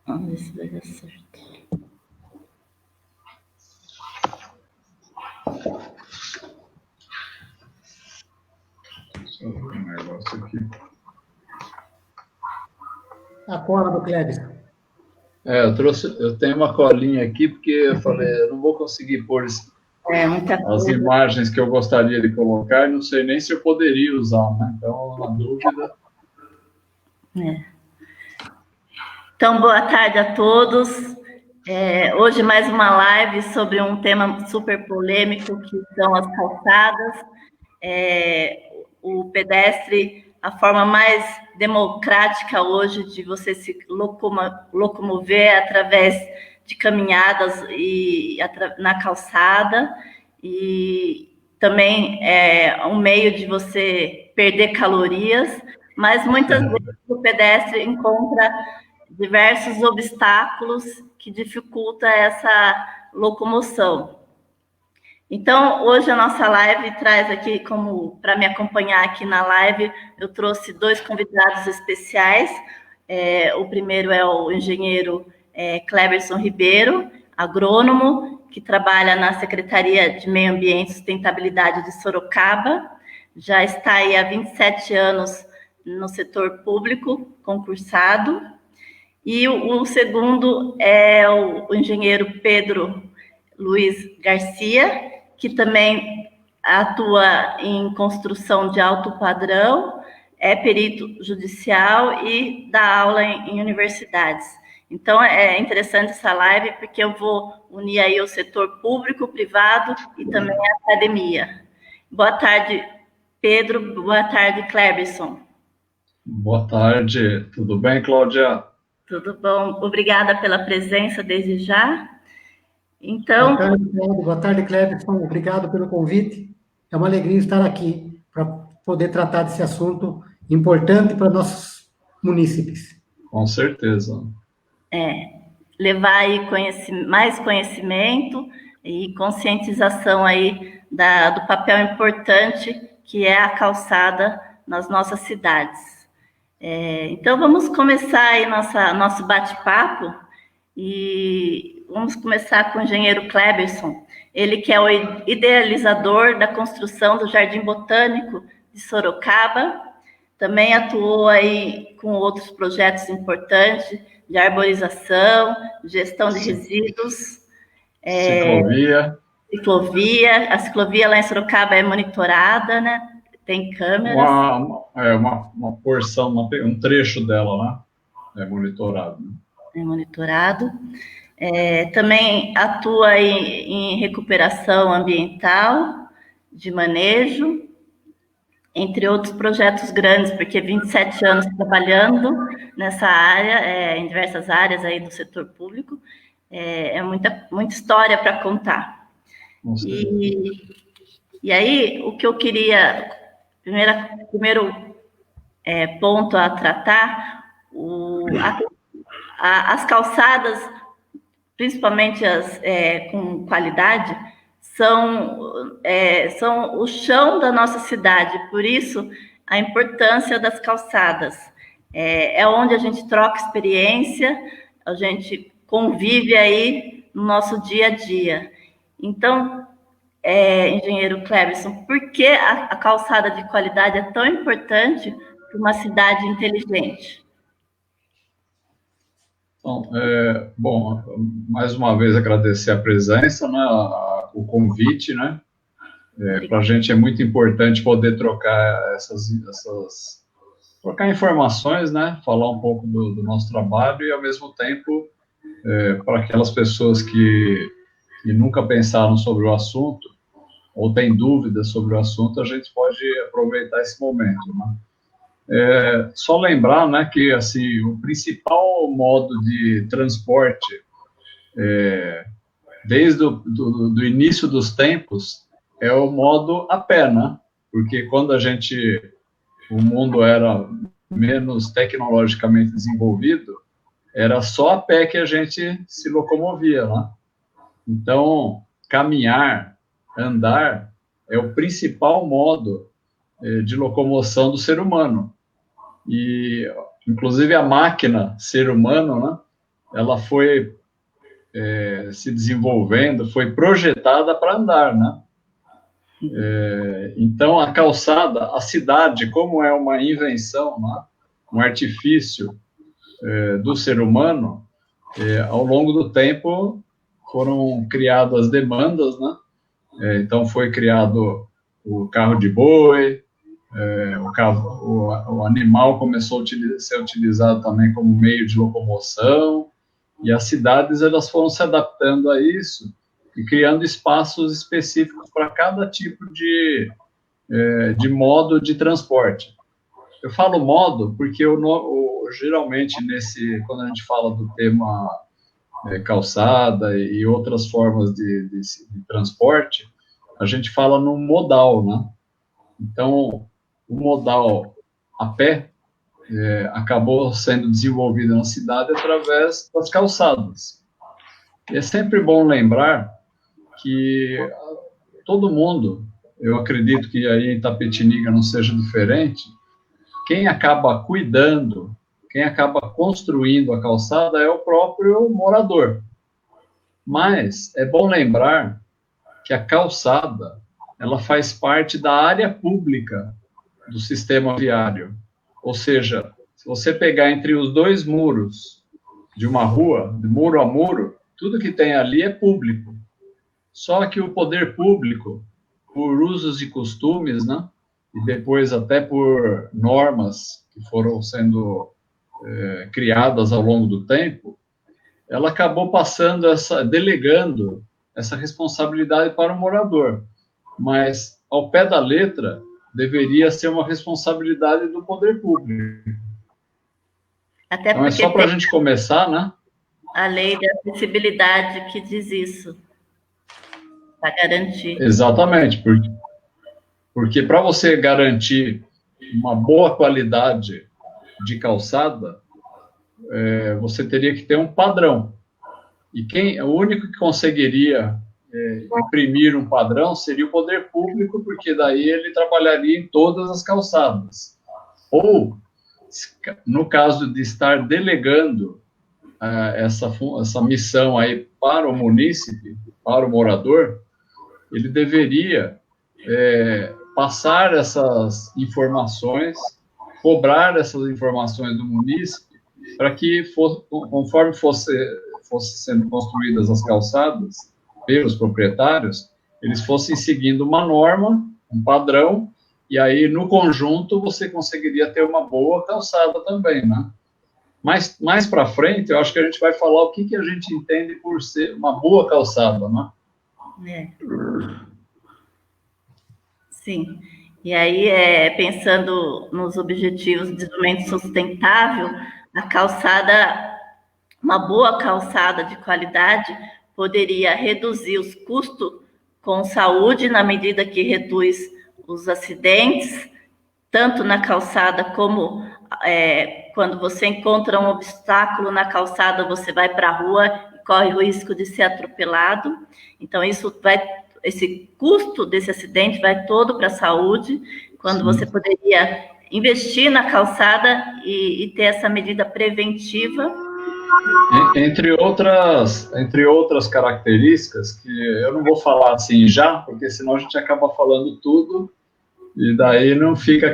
Vamos ver se vai dar certo. Deixa eu ver um negócio aqui. A cola do Cléber. Eu tenho uma colinha aqui, porque eu falei, eu não vou conseguir pôr as imagens que eu gostaria de colocar, não sei nem se eu poderia usar, né? Então, na dúvida. Então, boa tarde a todos. Hoje mais uma live sobre um tema super polêmico, que são as calçadas. O pedestre, a forma mais democrática hoje de você se locomover através de caminhadas na calçada, e também é um meio de você perder calorias, mas muitas vezes o pedestre encontra diversos obstáculos que dificultam essa locomoção. Então, hoje a nossa live traz aqui, como para me acompanhar aqui na live, eu trouxe 2 convidados especiais. O primeiro é o engenheiro Cleberson Ribeiro, agrônomo, que trabalha na Secretaria de Meio Ambiente e Sustentabilidade de Sorocaba. Já está aí há 27 anos no setor público, concursado. E o segundo é o engenheiro Pedro Luiz Garcia, que também atua em construção de alto padrão, é perito judicial e dá aula em universidades. Então, é interessante essa live, porque eu vou unir aí o setor público, privado e também a academia. Boa tarde, Pedro. Boa tarde, Cleberson. Boa tarde. Tudo bem, Cláudia? Tudo bom. Obrigada pela presença desde já. Então... Boa tarde, Cleberson. Obrigado pelo convite. É uma alegria estar aqui para poder tratar desse assunto importante para nossos munícipes. Com certeza. Levar aí mais conhecimento e conscientização aí do papel importante que é a calçada nas nossas cidades. Então, vamos começar aí nosso bate-papo, e vamos começar com o engenheiro Cleberson, ele que é o idealizador da construção do Jardim Botânico de Sorocaba, também atuou aí com outros projetos importantes de arborização, gestão de resíduos, ciclovia. A ciclovia lá em Sorocaba é monitorada, né? Tem câmeras. Uma porção, um trecho dela, né? É monitorado. É monitorado. Também atua em recuperação ambiental, de manejo, entre outros projetos grandes, porque 27 anos trabalhando nessa área, em diversas áreas aí do setor público, é muita história para contar. E aí, o que eu queria, primeiro ponto a tratar, as calçadas, principalmente as com qualidade, são o chão da nossa cidade, por isso a importância das calçadas. É onde a gente troca experiência, a gente convive aí no nosso dia a dia. Então, engenheiro Cleberson, por que a calçada de qualidade é tão importante para uma cidade inteligente? Bom, mais uma vez agradecer a presença, né, o convite, né? Para a gente é muito importante poder trocar trocar informações, né? Falar um pouco do nosso trabalho e, ao mesmo tempo, para aquelas pessoas que nunca pensaram sobre o assunto ou têm dúvidas sobre o assunto, a gente pode aproveitar esse momento, né? Só lembrar, né, que assim, o principal modo de transporte, desde do início dos tempos, é o modo a pé, né? Porque quando o mundo era menos tecnologicamente desenvolvido, era só a pé que a gente se locomovia, né? Então, caminhar, andar, é o principal modo de locomoção do ser humano. E, inclusive, a máquina, ser humano, né, ela foi se desenvolvendo, foi projetada para andar, né? Então, a calçada, a cidade, como é uma invenção, né? Um artifício do ser humano, ao longo do tempo foram criadas demandas, né? Então, foi criado o carro de boi, o animal começou a ser utilizado também como meio de locomoção, e as cidades elas foram se adaptando a isso e criando espaços específicos para cada tipo de modo de transporte. Eu falo modo porque geralmente quando a gente fala do tema calçada e outras formas de transporte, a gente fala no modal, né? Então, o modal a pé acabou sendo desenvolvido na cidade através das calçadas. E é sempre bom lembrar que todo mundo, eu acredito que aí em Itapetininga não seja diferente, quem acaba cuidando, quem acaba construindo a calçada é o próprio morador. Mas é bom lembrar que a calçada, ela faz parte da área pública do sistema viário. Ou seja, se você pegar entre os dois muros de uma rua, de muro a muro, tudo que tem ali é público. Só que o poder público, por usos e costumes, né, e depois até por normas que foram sendo criadas ao longo do tempo, ela acabou delegando essa responsabilidade para o morador. Mas, ao pé da letra, deveria ser uma responsabilidade do poder público. Até então, é só para a gente começar, né? A lei da acessibilidade que diz isso, para garantir. Exatamente, porque para você garantir uma boa qualidade de calçada, você teria que ter um padrão. E o único que conseguiria imprimir um padrão seria o poder público, porque daí ele trabalharia em todas as calçadas. Ou, no caso de estar delegando essa missão aí para o munícipe, para o morador, ele deveria passar essas informações, cobrar essas informações do munícipe, para que, conforme fosse sendo construídas as calçadas pelos proprietários, eles fossem seguindo uma norma, um padrão, e aí, no conjunto, você conseguiria ter uma boa calçada também, né? Mas, mais para frente, eu acho que a gente vai falar o que a gente entende por ser uma boa calçada, né? Sim. E aí, pensando nos objetivos de desenvolvimento sustentável, a calçada, uma boa calçada de qualidade, poderia reduzir os custos com saúde, na medida que reduz os acidentes, tanto na calçada como quando você encontra um obstáculo na calçada, você vai para a rua e corre o risco de ser atropelado. Então, esse custo desse acidente vai todo para a saúde, quando você poderia investir na calçada e ter essa medida preventiva. Entre outras características, que eu não vou falar assim já, porque senão a gente acaba falando tudo, e daí não fica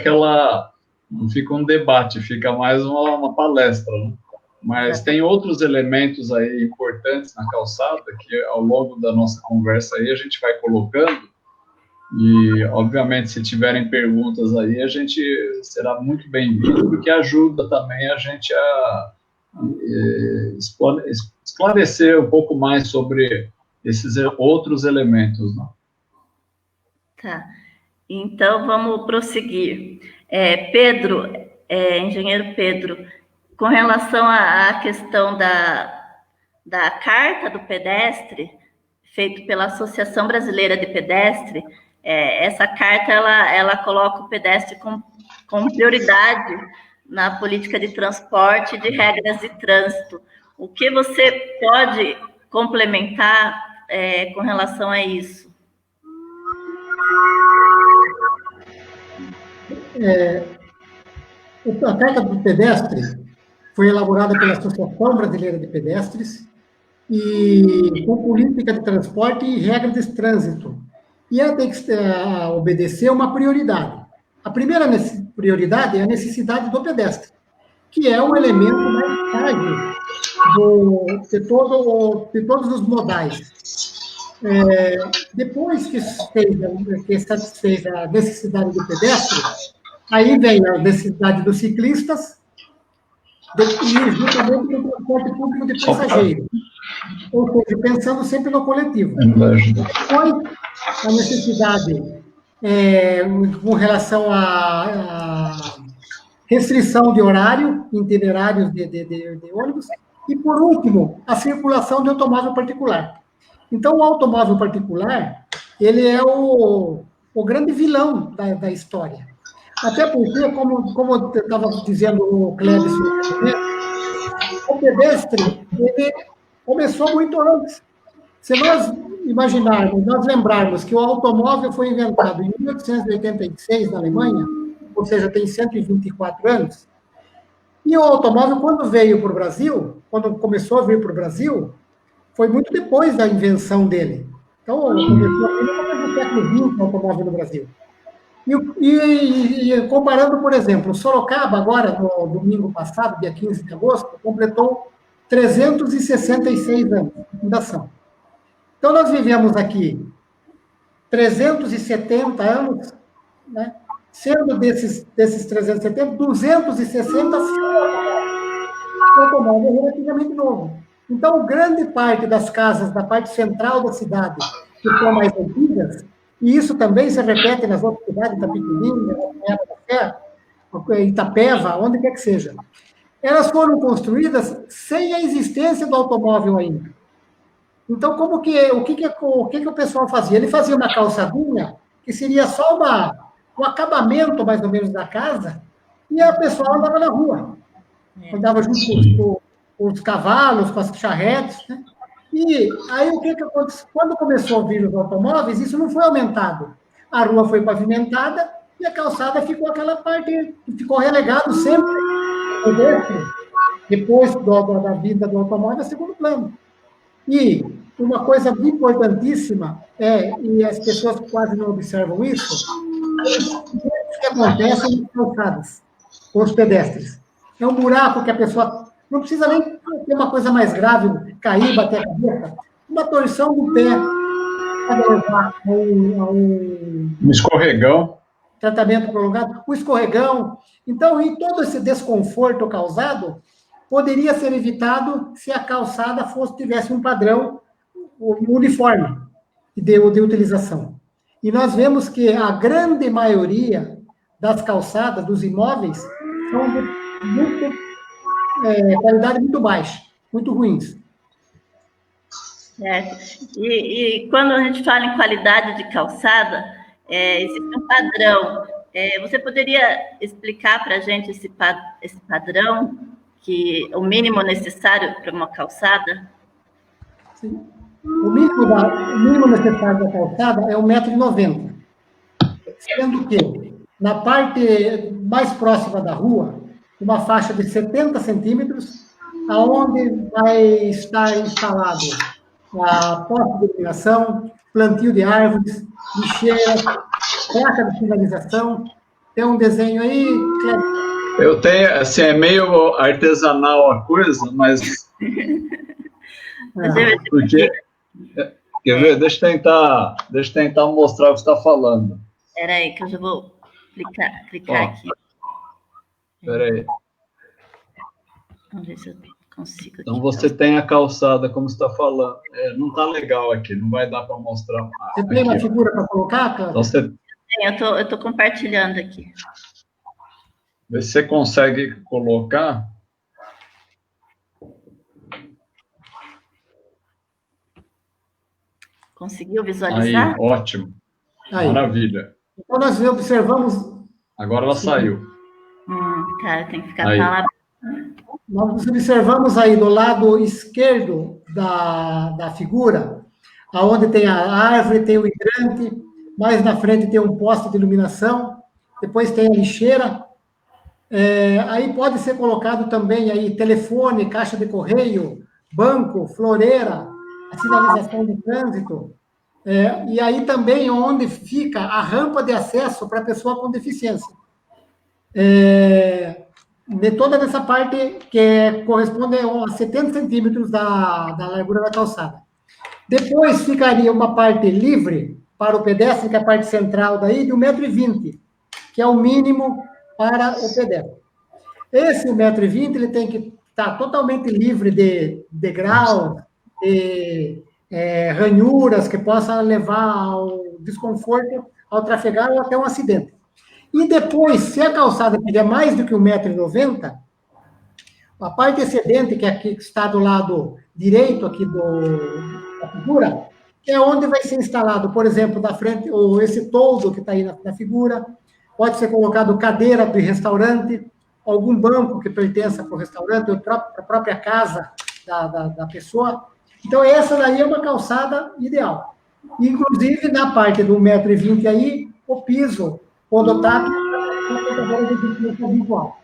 um debate, fica mais uma palestra, né? Mas tem outros elementos aí importantes na calçada que ao longo da nossa conversa aí a gente vai colocando, e obviamente se tiverem perguntas aí a gente será muito bem-vindo, porque ajuda também a gente a esclarecer um pouco mais sobre esses outros elementos, né? Tá. Então, vamos prosseguir. Pedro, engenheiro Pedro, com relação à questão da Carta do Pedestre, feita pela Associação Brasileira de Pedestre, essa carta, ela coloca o pedestre com prioridade na política de transporte e de regras de trânsito. O que você pode complementar com relação a isso? A Carta do Pedestre, foi elaborada pela Associação Brasileira de Pedestres, e com política de transporte e regras de trânsito. E ela tem que obedecer uma prioridade. A primeira prioridade é a necessidade do pedestre, que é um elemento mais frágil de todos os modais. Depois que satisfez a necessidade do pedestre, aí vem a necessidade dos ciclistas e juntamente do transporte público de passageiros. Ou seja, pensando sempre no coletivo. Depois, a necessidade com relação à restrição de horário, itinerários de ônibus, e, por último, a circulação de automóvel particular. Então, o automóvel particular, ele é o grande vilão da história. Até porque, como eu estava dizendo o Cléber, o pedestre, ele começou muito antes. Se nós imaginarmos, nós lembrarmos que o automóvel foi inventado em 1886 na Alemanha, ou seja, tem 124 anos, e o automóvel, quando veio para o Brasil, quando começou a vir para o Brasil, foi muito depois da invenção dele. Então, começou a vir no século XX o automóvel no Brasil. E comparando, por exemplo, Sorocaba, agora, no domingo passado, dia 15 de agosto, completou 366 anos de fundação. Então, nós vivemos aqui 370 anos, né? Sendo desses 370, 260 o automóvel é relativamente novo. Então, grande parte das casas da parte central da cidade, que são mais antigas, e isso também se repete nas outras cidades, Itapetininga, Itapeva, onde quer que seja, elas foram construídas sem a existência do automóvel ainda. Então, o que o pessoal fazia? Ele fazia uma calçadinha, que seria só o acabamento, mais ou menos, da casa, e a pessoa andava na rua. Andava junto com os cavalos, com as charretes, né? E aí, o que aconteceu? Quando começou a vir os automóveis, isso não foi aumentado. A rua foi pavimentada e a calçada ficou aquela parte, ficou relegado sempre, depois da vida do automóvel, a segundo plano. E uma coisa importantíssima e as pessoas quase não observam isso, o que acontece nas calçadas com os pedestres. É um buraco que a pessoa não precisa nem ter uma coisa mais grave, cair, bater a cabeça, uma torção do pé para levar a um escorregão. Tratamento prolongado, o escorregão. Então, e todo esse desconforto causado poderia ser evitado se a calçada tivesse um padrão uniforme de utilização. E nós vemos que a grande maioria das calçadas, dos imóveis, são de qualidade muito baixa, muito ruins. E quando a gente fala em qualidade de calçada, existe um padrão. Você poderia explicar para a gente esse padrão, que o mínimo necessário para uma calçada? Sim. O mínimo necessário da calçada é 1,90 m. Sendo que, na parte mais próxima da rua, uma faixa de 70 centímetros, aonde vai estar instalado a poste de iluminação, plantio de árvores, lixeira, placa de sinalização. Tem um desenho aí, Cléber? Eu tenho, assim, é meio artesanal a coisa, mas... Porque... Quer ver? Deixa eu tentar mostrar o que você está falando. Espera aí, que eu já vou clicar aqui. Espera aí. Vamos ver se eu consigo. Então, você tem a calçada, como você está falando. Não está legal aqui, não vai dar para mostrar. Você tem uma figura para colocar, cara? Então, você... Eu estou compartilhando aqui. Vê se você consegue colocar. Conseguiu visualizar? Aí, ótimo. Aí. Maravilha. Então, nós observamos... Agora ela saiu. Cara, tem que ficar falando. Nós observamos aí do lado esquerdo da figura, aonde tem a árvore, tem o hidrante, mais na frente tem um poste de iluminação, depois tem a lixeira. Aí pode ser colocado também aí telefone, caixa de correio, banco, floreira, a sinalização de trânsito, e aí também onde fica a rampa de acesso para a pessoa com deficiência. De toda essa parte que corresponde a 70 centímetros da largura da calçada. Depois ficaria uma parte livre para o pedestre, que é a parte central daí, de 1,20 m, que é o mínimo para o pedestre. Esse 1,20 m, ele tem que estar totalmente livre de degrau, de ranhuras que possam levar ao desconforto, ao trafegar ou até um acidente. E depois, se a calçada tiver mais do que 1,90 m, a parte excedente, que aqui está do lado direito aqui da figura, é onde vai ser instalado, por exemplo, da frente, ou esse toldo que está aí na figura, pode ser colocado cadeira de restaurante, algum banco que pertença para o restaurante, ou para a própria casa da pessoa. Então, essa daí é uma calçada ideal. Inclusive, na parte do 1,20 m aí, o piso podotátil é visual.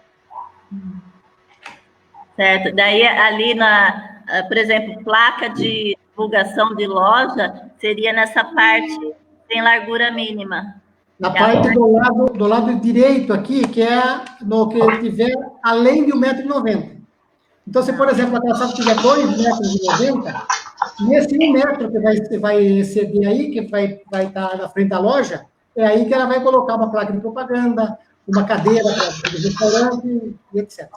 Certo. Daí, ali por exemplo, placa de divulgação de loja, seria nessa parte sem largura mínima. Na parte do lado direito aqui, que é no que tiver além de 1,90 m. Então, se, por exemplo, a calçada tiver 2,90 m, nesse 1 metro que vai exceder aí, que vai estar na frente da loja, é aí que ela vai colocar uma placa de propaganda, uma cadeira para o restaurante, e etc.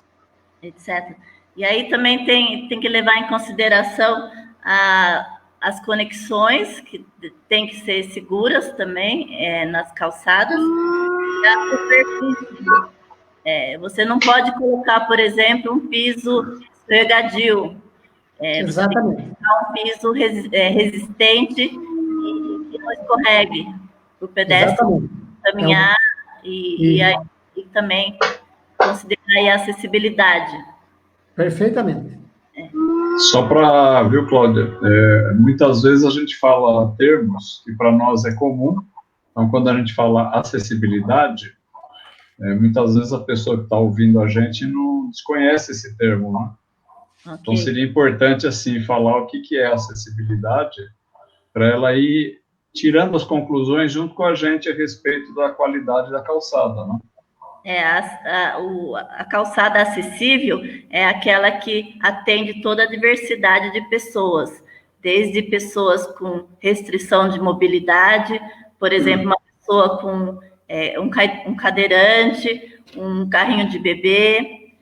Etc. E aí também tem que levar em consideração as conexões, que tem que ser seguras também nas calçadas. Você não pode colocar, por exemplo, um piso escorregadio. Exatamente. Um piso resistente e que não escorregue, para o pedestre caminhar e também considerar aí a acessibilidade. Perfeitamente. Só para, viu, Cláudia, muitas vezes a gente fala termos que para nós é comum, então quando a gente fala acessibilidade, muitas vezes a pessoa que está ouvindo a gente não desconhece esse termo, né? Okay. Então seria importante, assim, falar o que é acessibilidade, para ela ir tirando as conclusões junto com a gente a respeito da qualidade da calçada, né? A calçada acessível é aquela que atende toda a diversidade de pessoas, desde pessoas com restrição de mobilidade, por exemplo, uma pessoa com um cadeirante, um carrinho de bebê,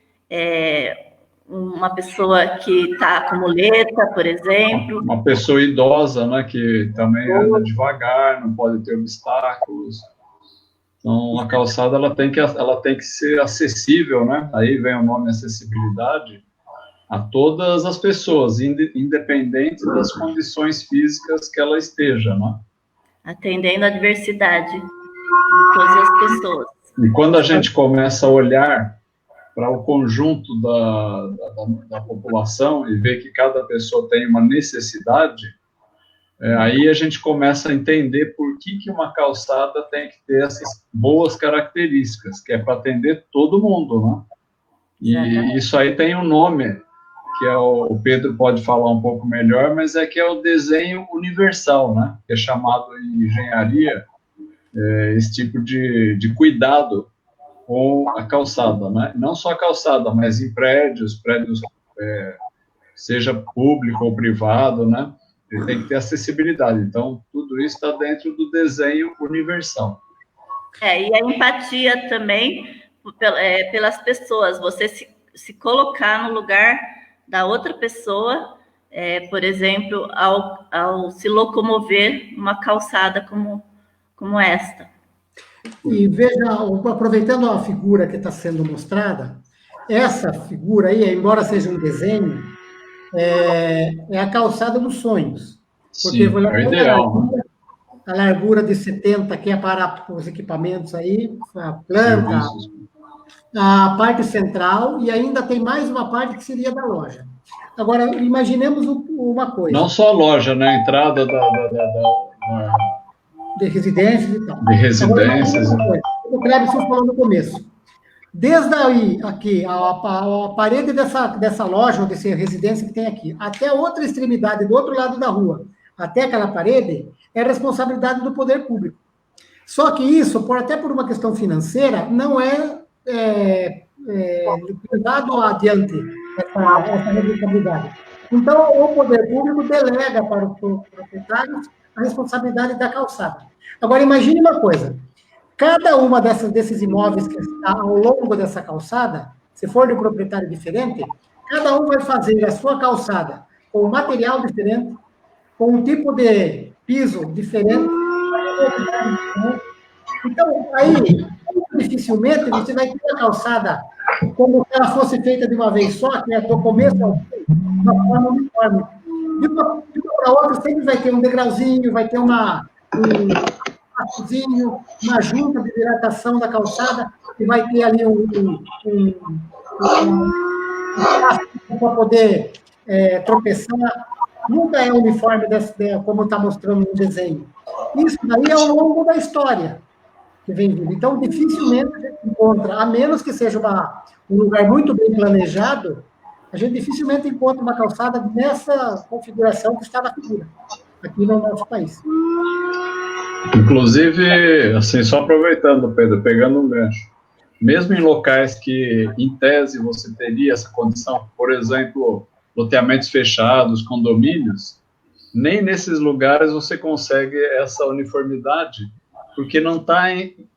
uma pessoa que está com muleta, por exemplo. Uma pessoa idosa, né, que também anda devagar, não pode ter obstáculos. Então, a calçada ela tem que ser acessível, né? Aí vem o nome acessibilidade a todas as pessoas, independente das condições físicas que ela esteja, né? Atendendo a diversidade de todas as pessoas. E quando a gente começa a olhar para o conjunto da população e ver que cada pessoa tem uma necessidade, aí a gente começa a entender por que uma calçada tem que ter essas boas características, que é para atender todo mundo, né? E isso aí tem um nome, que o Pedro pode falar um pouco melhor, mas que é o desenho universal, né? Que é chamado em engenharia, esse tipo de cuidado com a calçada, né? Não só a calçada, mas em prédios, seja público ou privado, né? Ele tem que ter acessibilidade. Então, tudo isso está dentro do desenho universal. E a empatia também pelas pessoas. Você se colocar no lugar da outra pessoa, por exemplo, ao se locomover numa calçada como esta. E veja, aproveitando a figura que está sendo mostrada, essa figura aí, embora seja um desenho, é a calçada dos sonhos. Porque sim, é ideal. A largura de 70, que é para os equipamentos aí, a planta, a parte central, e ainda tem mais uma parte que seria da loja. Agora, imaginemos uma coisa. Não só a loja, né? A entrada de residências e tal. De residências. Agora, o Clébson falou no começo. Desde aí, aqui, a parede dessa loja, ou dessa residência que tem aqui, até a outra extremidade, do outro lado da rua, até aquela parede, é responsabilidade do poder público. Só que isso, até por uma questão financeira, não é levado adiante essa responsabilidade. Então, o poder público delega para os proprietários a responsabilidade da calçada. Agora, imagine uma coisa, cada uma desses imóveis que está ao longo dessa calçada, se for de um proprietário diferente, cada um vai fazer a sua calçada com um material diferente, com um tipo de piso diferente. Então, aí, dificilmente você vai ter a calçada como se ela fosse feita de uma vez só, que é do começo ao fim, de uma forma uniforme. De uma para outra, sempre vai ter um degrauzinho, vai ter um pastozinho, uma junta de hidratação da calçada, e vai ter ali um para poder tropeçar. Nunca é uniforme como está mostrando no desenho. Isso daí é ao longo da história que vem vindo. Então, dificilmente a gente encontra, a menos que seja um lugar muito bem planejado, a gente dificilmente encontra uma calçada nessa configuração que está na figura, aqui no nosso país. Inclusive, assim, só aproveitando, Pedro, pegando um gancho, mesmo em locais que, em tese, você teria essa condição, por exemplo, loteamentos fechados, condomínios, nem nesses lugares você consegue essa uniformidade, porque não está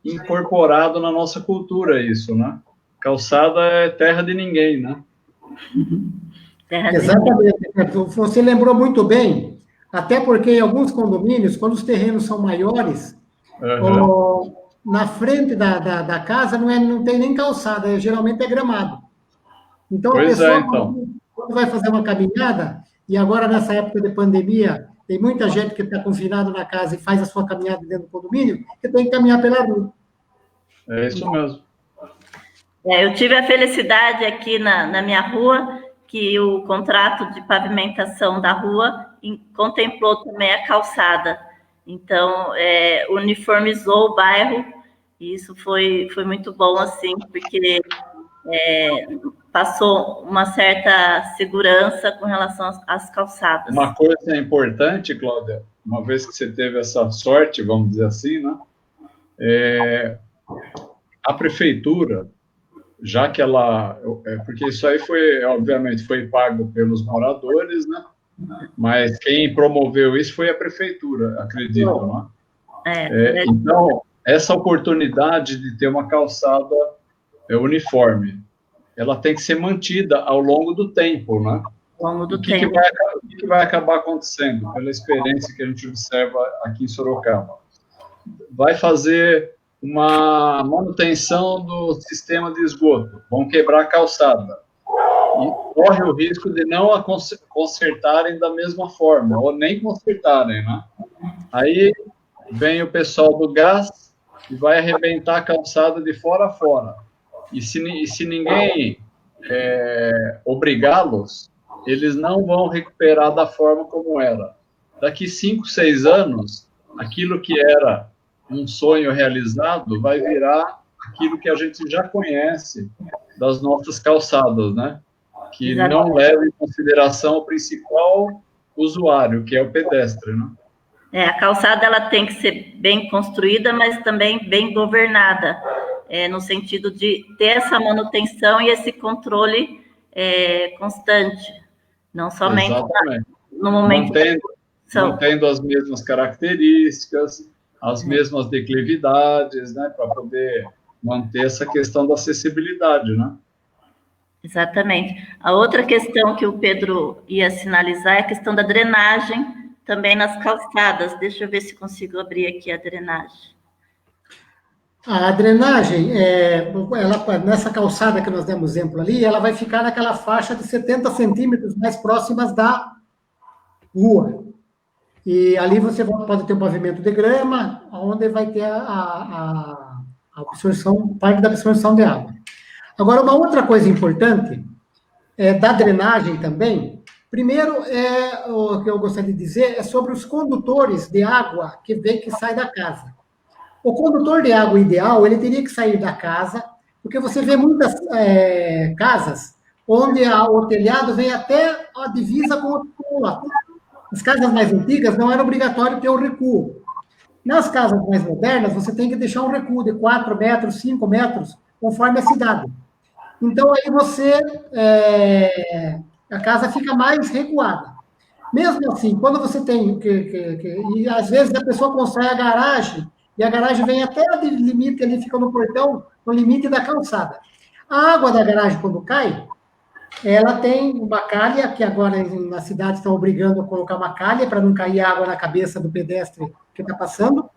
incorporado na nossa cultura isso, né? Calçada é terra de ninguém, né? Exatamente. Você lembrou muito bem, até porque em alguns condomínios, quando os terrenos são maiores, na frente da casa não tem nem calçada, geralmente é gramado. Então, a pessoa, quando vai fazer uma caminhada, e agora nessa época de pandemia, tem muita gente que está confinado na casa e faz a sua caminhada dentro do condomínio, que tem que caminhar pela rua. É isso mesmo. Eu tive a felicidade aqui na minha rua, que o contrato de pavimentação da rua contemplou também a calçada. Então, uniformizou o bairro, e isso foi muito bom, assim, porque passou uma certa segurança com relação às calçadas. Uma coisa importante, Cláudia, uma vez que você teve essa sorte, vamos dizer assim, né? A prefeitura, já que ela... porque isso aí obviamente, foi pago pelos moradores, né? Mas quem promoveu isso foi a prefeitura, acredito, né? Então, essa oportunidade de ter uma calçada uniforme, ela tem que ser mantida ao longo do tempo, né? Ao longo do tempo. O que vai acabar acontecendo, pela experiência que a gente observa aqui em Sorocaba? Vai fazer uma manutenção do sistema de esgoto, vão quebrar a calçada, e corre o risco de não a consertarem da mesma forma, ou nem consertarem, né? Aí vem o pessoal do gás e vai arrebentar a calçada de fora a fora. E se ninguém obrigá-los, eles não vão recuperar da forma como era. Daqui 5, 6 anos, aquilo que era um sonho realizado vai virar aquilo que a gente já conhece das nossas calçadas, né? Que não leva em consideração o principal usuário, que é o pedestre, né? A calçada ela tem que ser bem construída, mas também bem governada, no sentido de ter essa manutenção e esse controle constante, não somente no momento... Mantendo as mesmas características, as mesmas declividades, né, para poder manter essa questão da acessibilidade, né? Exatamente. A outra questão que o Pedro ia sinalizar é a questão da drenagem também nas calçadas. Deixa eu ver se consigo abrir aqui a drenagem. A drenagem, nessa calçada que nós demos exemplo ali, ela vai ficar naquela faixa de 70 centímetros mais próximas da rua. E ali você pode ter um pavimento de grama, onde vai ter a absorção, parte da absorção de água. Agora, uma outra coisa importante da drenagem também, primeiro, o que eu gostaria de dizer é sobre os condutores de água que sai da casa. O condutor de água ideal, ele teria que sair da casa, Porque você vê muitas casas onde o telhado vem até a divisa com o lote. As casas mais antigas não era obrigatório ter o recuo. Nas casas mais modernas, você tem que deixar um recuo de 4 metros, 5 metros, conforme a cidade. Então, aí a casa fica mais recuada. Mesmo assim, quando você tem e às vezes a pessoa constrói a garagem, e a garagem vem até o limite, ali fica no portão, no limite da calçada. A água da garagem, quando cai, ela tem uma calha, que agora na cidade estão obrigando a colocar uma calha para não cair água na cabeça do pedestre que está passando.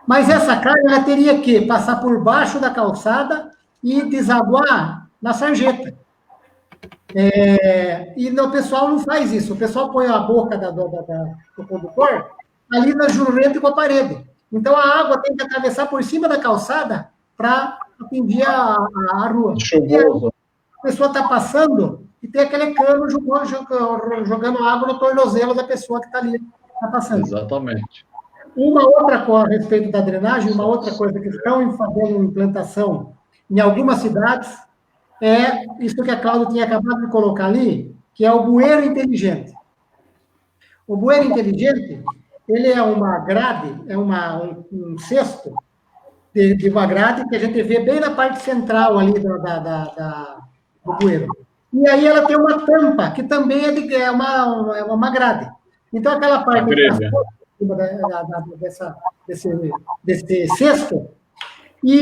Mas essa calha ela teria que passar por baixo da calçada e desaguar na sarjeta. E o pessoal não faz isso. O pessoal põe a boca do condutor ali na jureta com a parede. Então, a água tem que atravessar por cima da calçada para atingir a rua. E a pessoa está passando e tem aquele cano jogando água no tornozelo da pessoa que está ali, tá passando. Exatamente. Uma outra coisa a respeito da drenagem, uma outra coisa que estão fazendo implantação em algumas cidades, é isso que a Cláudia tinha acabado de colocar ali, que é o bueiro inteligente. O bueiro inteligente, ele é uma grade, é um cesto de uma grade que a gente vê bem na parte central ali do bueiro. E aí ela tem uma tampa, que também é uma grade. Então, aquela parte desse cesto, e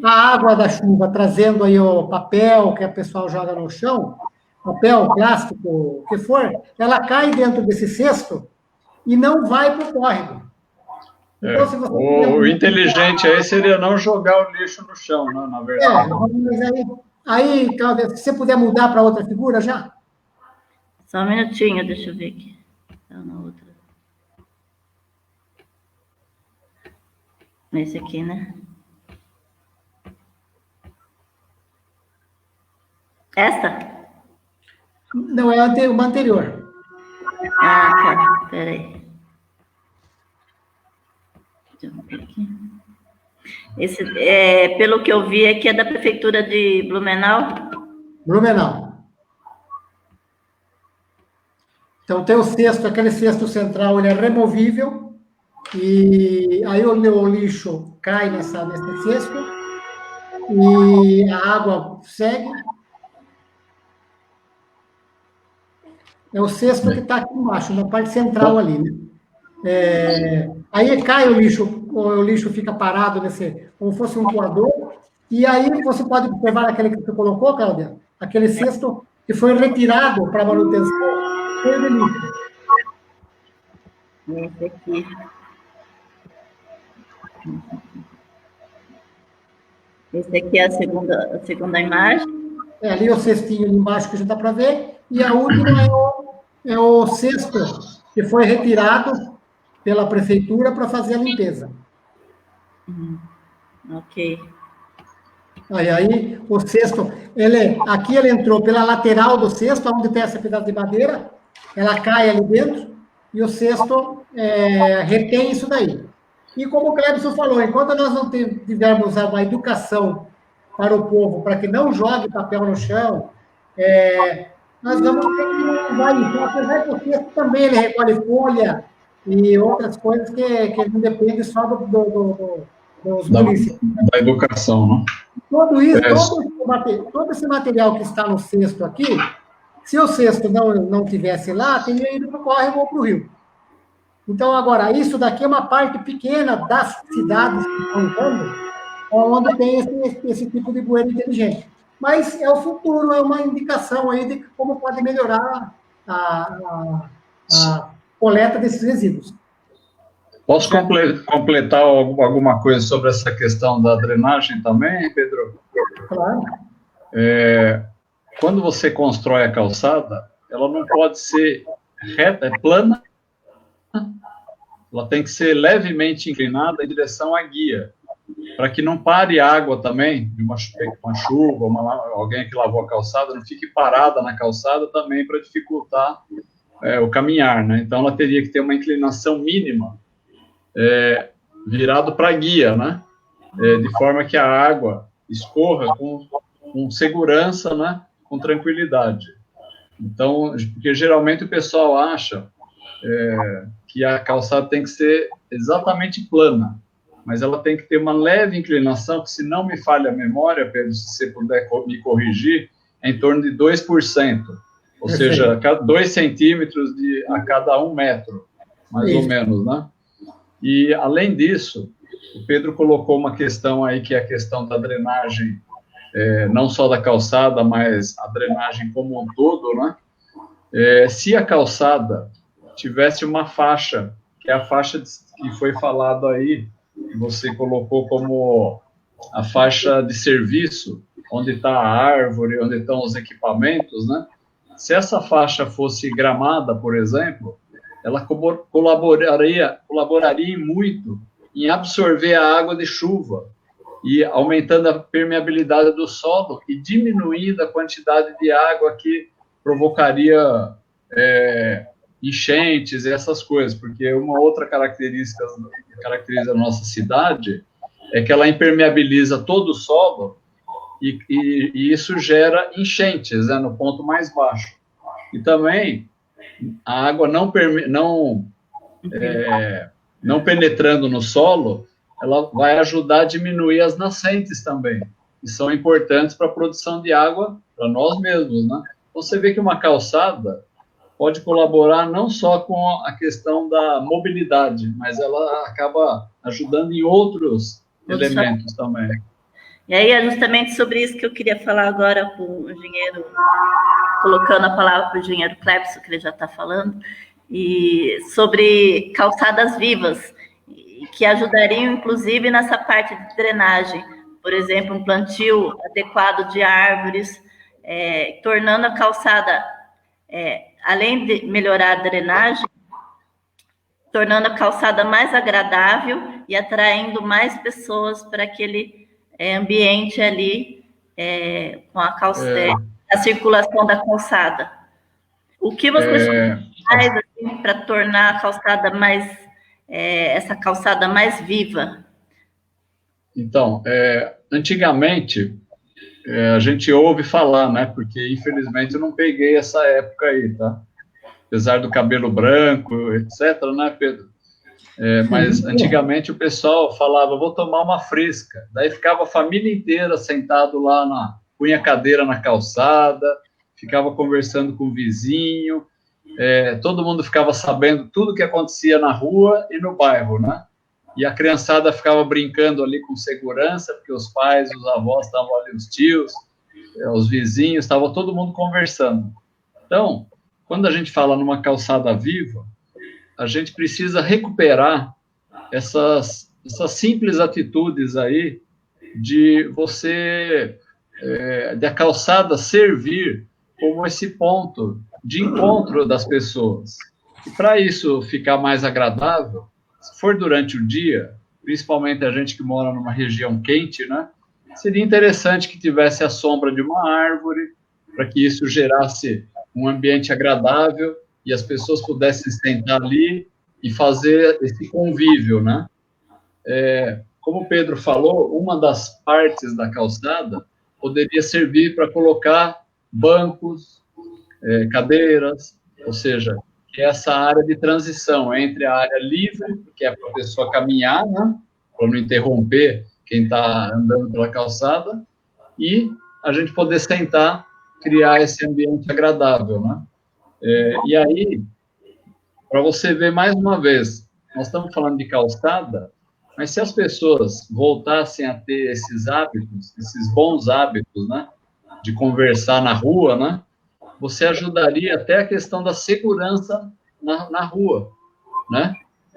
a água da chuva trazendo aí o papel que o pessoal joga no chão, papel, plástico, o que for, ela cai dentro desse cesto e não vai para o córrego. Então, se você o inteligente aí seria não jogar o lixo no chão, né, na verdade. Mas aí, Cláudia, se você puder mudar para outra figura já? Só um minutinho, deixa eu ver aqui. Na outra. Nesse aqui, né? Esta? Não, é uma anterior. Ah, tá. Peraí. Deixa eu ver aqui. Esse, pelo que eu vi aqui, é da Prefeitura de Blumenau. Blumenau. Então, tem o cesto, aquele cesto central, ele é removível, e aí o lixo cai nesse cesto, e a água segue. É o cesto que está aqui embaixo, na parte central ali, né? Aí cai o lixo fica parado como se fosse um coador, e aí você pode observar aquele que você colocou, Cláudia, aquele cesto que foi retirado para manutenção. Esse aqui. Esse aqui é a segunda imagem. Ali o cestinho ali embaixo que já dá para ver. E a última é o cesto que foi retirado pela prefeitura para fazer a limpeza. Ok. Aí o cesto, aqui ele entrou pela lateral do cesto, onde tem essa pedaço de madeira, ela cai ali dentro, e o cesto retém isso daí. E como o Clebson falou, enquanto nós não tivermos uma educação para o povo, para que não jogue papel no chão, nós vamos ter que usar isso. Apesar que o cesto também ele recolhe folha e outras coisas que não dependem só dos municípios. Da educação, né? Tudo isso, todo esse material que está no cesto aqui, se o cesto não tivesse lá, teria ido para o córrego ou para o rio. Então, agora, isso daqui é uma parte pequena das cidades que estão usando, onde tem esse tipo de bueiro inteligente. Mas é o futuro, é uma indicação aí de como pode melhorar a coleta desses resíduos. Posso completar alguma coisa sobre essa questão da drenagem também, Pedro? Claro. Quando você constrói a calçada, ela não pode ser reta, plana, ela tem que ser levemente inclinada em direção à guia, para que não pare água também, de uma chuva, alguém que lavou a calçada, não fique parada na calçada também para dificultar o caminhar, né? Então, ela teria que ter uma inclinação mínima, virado para a guia, né? De forma que a água escorra com segurança, né? Com tranquilidade. Então, porque geralmente o pessoal acha que a calçada tem que ser exatamente plana, mas ela tem que ter uma leve inclinação, que se não me falha a memória, Pedro, se você puder me corrigir, é em torno de 2%, ou seja, 2 centímetros a cada 1 metro, mais ou menos, né? E, além disso, o Pedro colocou uma questão aí, que é a questão da drenagem, não só da calçada, mas a drenagem como um todo, né? Se a calçada tivesse uma faixa, que é a faixa que foi falado aí, que você colocou como a faixa de serviço, onde está a árvore, onde estão os equipamentos, né? Se essa faixa fosse gramada, por exemplo, ela colaboraria muito em absorver a água de chuva e aumentando a permeabilidade do solo e diminuindo a quantidade de água que provocaria enchentes e essas coisas, porque uma outra característica que caracteriza a nossa cidade é que ela impermeabiliza todo o solo e isso gera enchentes, né, no ponto mais baixo. E também a água não penetrando no solo, ela vai ajudar a diminuir as nascentes também, que são importantes para a produção de água para nós mesmos, né? Então, você vê que uma calçada pode colaborar não só com a questão da mobilidade, mas ela acaba ajudando em outros elementos também. E aí é justamente sobre isso que eu queria falar agora com o engenheiro, colocando a palavra para o engenheiro Clepson, que ele já está falando, e sobre calçadas vivas, que ajudariam, inclusive, nessa parte de drenagem. Por exemplo, um plantio adequado de árvores, tornando a calçada, além de melhorar a drenagem, tornando a calçada mais agradável e atraindo mais pessoas para aquele ambiente ali, com a circulação da calçada. O que você faz assim, para tornar a calçada essa calçada mais viva? Então, antigamente, a gente ouve falar, né? Porque, infelizmente, eu não peguei essa época aí, tá? Apesar do cabelo branco, etc., né, Pedro? Mas, antigamente, o pessoal falava, vou tomar uma fresca. Daí ficava a família inteira sentado lá, punha cadeira na calçada, ficava conversando com o vizinho, todo mundo ficava sabendo tudo que acontecia na rua e no bairro, né? E a criançada ficava brincando ali com segurança, porque os pais, os avós estavam ali, os tios, os vizinhos, estava todo mundo conversando. Então, quando a gente fala numa calçada viva, a gente precisa recuperar essas simples atitudes aí de a calçada servir como esse ponto de encontro das pessoas. E para isso ficar mais agradável, se for durante o dia, principalmente a gente que mora numa região quente, né, seria interessante que tivesse a sombra de uma árvore, para que isso gerasse um ambiente agradável e as pessoas pudessem sentar ali e fazer esse convívio, né? Como o Pedro falou, uma das partes da calçada poderia servir para colocar bancos, cadeiras, ou seja, que é essa área de transição entre a área livre, que é para a pessoa caminhar, né, para não interromper quem está andando pela calçada, e a gente poder sentar, criar esse ambiente agradável, né? E aí, para você ver mais uma vez, nós estamos falando de calçada, mas se as pessoas voltassem a ter esses hábitos, esses bons hábitos, né, de conversar na rua, né, você ajudaria até a questão da segurança na rua, né?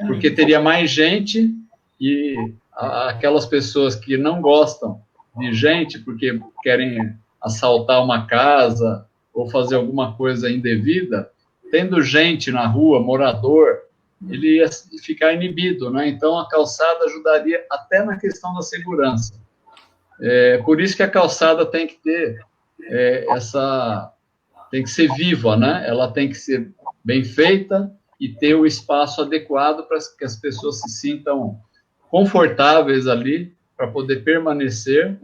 Porque teria mais gente e aquelas pessoas que não gostam de gente porque querem assaltar uma casa ou fazer alguma coisa indevida, tendo gente na rua, morador, ele ia ficar inibido, né? Então, a calçada ajudaria até na questão da segurança. Por isso que a calçada tem que ter tem que ser viva, né? Ela tem que ser bem feita e ter o espaço adequado para que as pessoas se sintam confortáveis ali para poder permanecer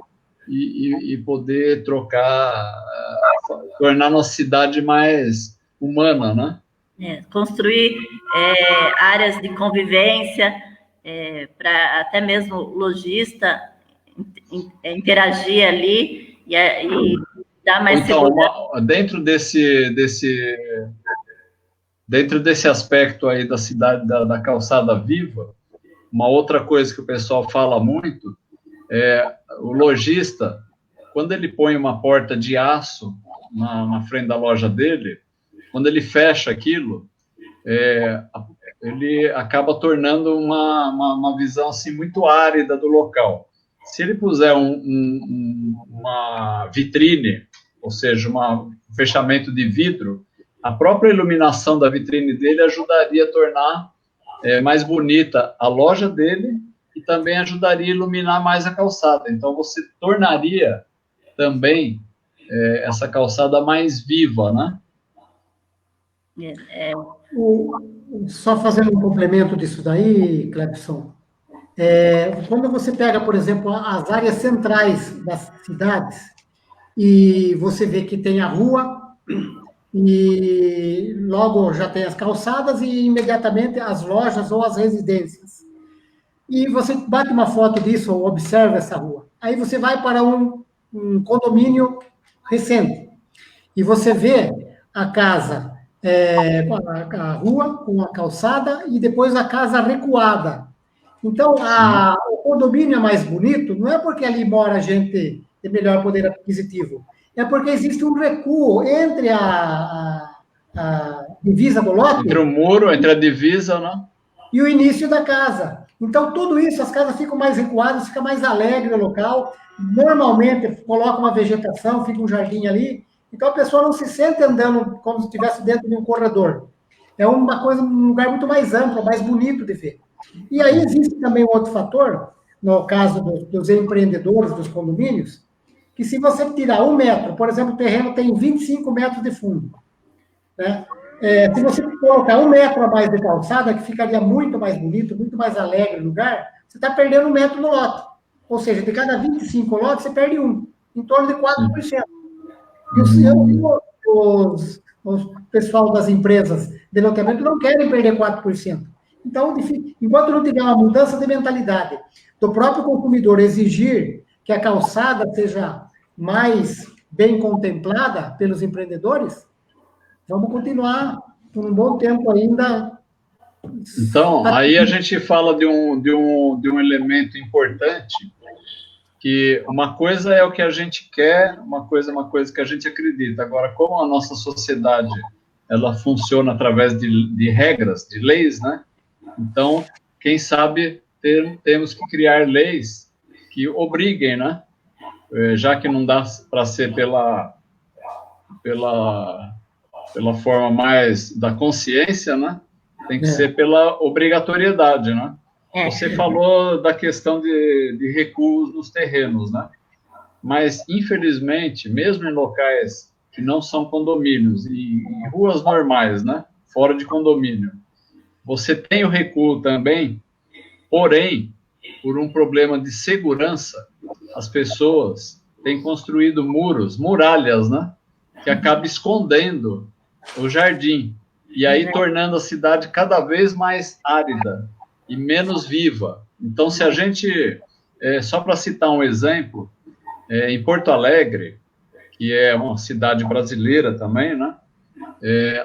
e poder trocar, tornar a nossa cidade mais humana, né? Construir áreas de convivência, para até mesmo o lojista interagir ali e dar mais segurança. Dentro desse aspecto aí da cidade, da calçada viva, uma outra coisa que o pessoal fala muito é o lojista, quando ele põe uma porta de aço na frente da loja dele, quando ele fecha aquilo, ele acaba tornando uma visão assim, muito árida do local. Se ele puser uma vitrine, ou seja, um fechamento de vidro, a própria iluminação da vitrine dele ajudaria a tornar mais bonita a loja dele e também ajudaria a iluminar mais a calçada. Então, você tornaria também essa calçada mais viva, né? Só fazendo um complemento disso daí, Clebson, quando você pega, por exemplo, as áreas centrais das cidades e você vê que tem a rua e logo já tem as calçadas e imediatamente as lojas ou as residências. E você bate uma foto disso ou observa essa rua. Aí você vai para um condomínio recente e você vê a casa, a rua com a calçada e depois a casa recuada. Então, o condomínio é mais bonito, não é porque ali mora gente de melhor poder aquisitivo, é porque existe um recuo entre a divisa do lote... Entre o muro, entre a divisa, né? E o início da casa. Então, tudo isso, as casas ficam mais recuadas, fica mais alegre o local. Normalmente, coloca uma vegetação, fica um jardim ali. Então, a pessoa não se sente andando como se estivesse dentro de um corredor. É uma coisa, um lugar muito mais amplo, mais bonito de ver. E aí existe também um outro fator, no caso dos empreendedores, dos condomínios, que se você tirar 1 metro, por exemplo, o terreno tem 25 metros de fundo, né? Se você colocar 1 metro a mais de calçada, que ficaria muito mais bonito, muito mais alegre o lugar, você está perdendo 1 metro no lote. Ou seja, de cada 25 lotes, você perde 1, em torno de 4%. E o pessoal das empresas de loteamento não querem perder 4%. Então, enquanto não tiver uma mudança de mentalidade do próprio consumidor exigir que a calçada seja mais bem contemplada pelos empreendedores, vamos continuar por um bom tempo ainda. Então, aí a gente fala de um elemento importante, que uma coisa é o que a gente quer, uma coisa que a gente acredita. Agora, como a nossa sociedade ela funciona através de regras, de leis, né? Então, quem sabe temos que criar leis que obriguem, né? Já que não dá para ser pela forma mais da consciência, né? Tem que ser pela obrigatoriedade, né? Você falou da questão de recuos nos terrenos, né? Mas, infelizmente, mesmo em locais que não são condomínios, e em ruas normais, né? Fora de condomínio, você tem o recuo também, porém, por um problema de segurança, as pessoas têm construído muralhas, né? Que acaba escondendo o jardim, e aí tornando a cidade cada vez mais árida e menos viva. Então, se a gente, só para citar um exemplo, em Porto Alegre, que é uma cidade brasileira também, né?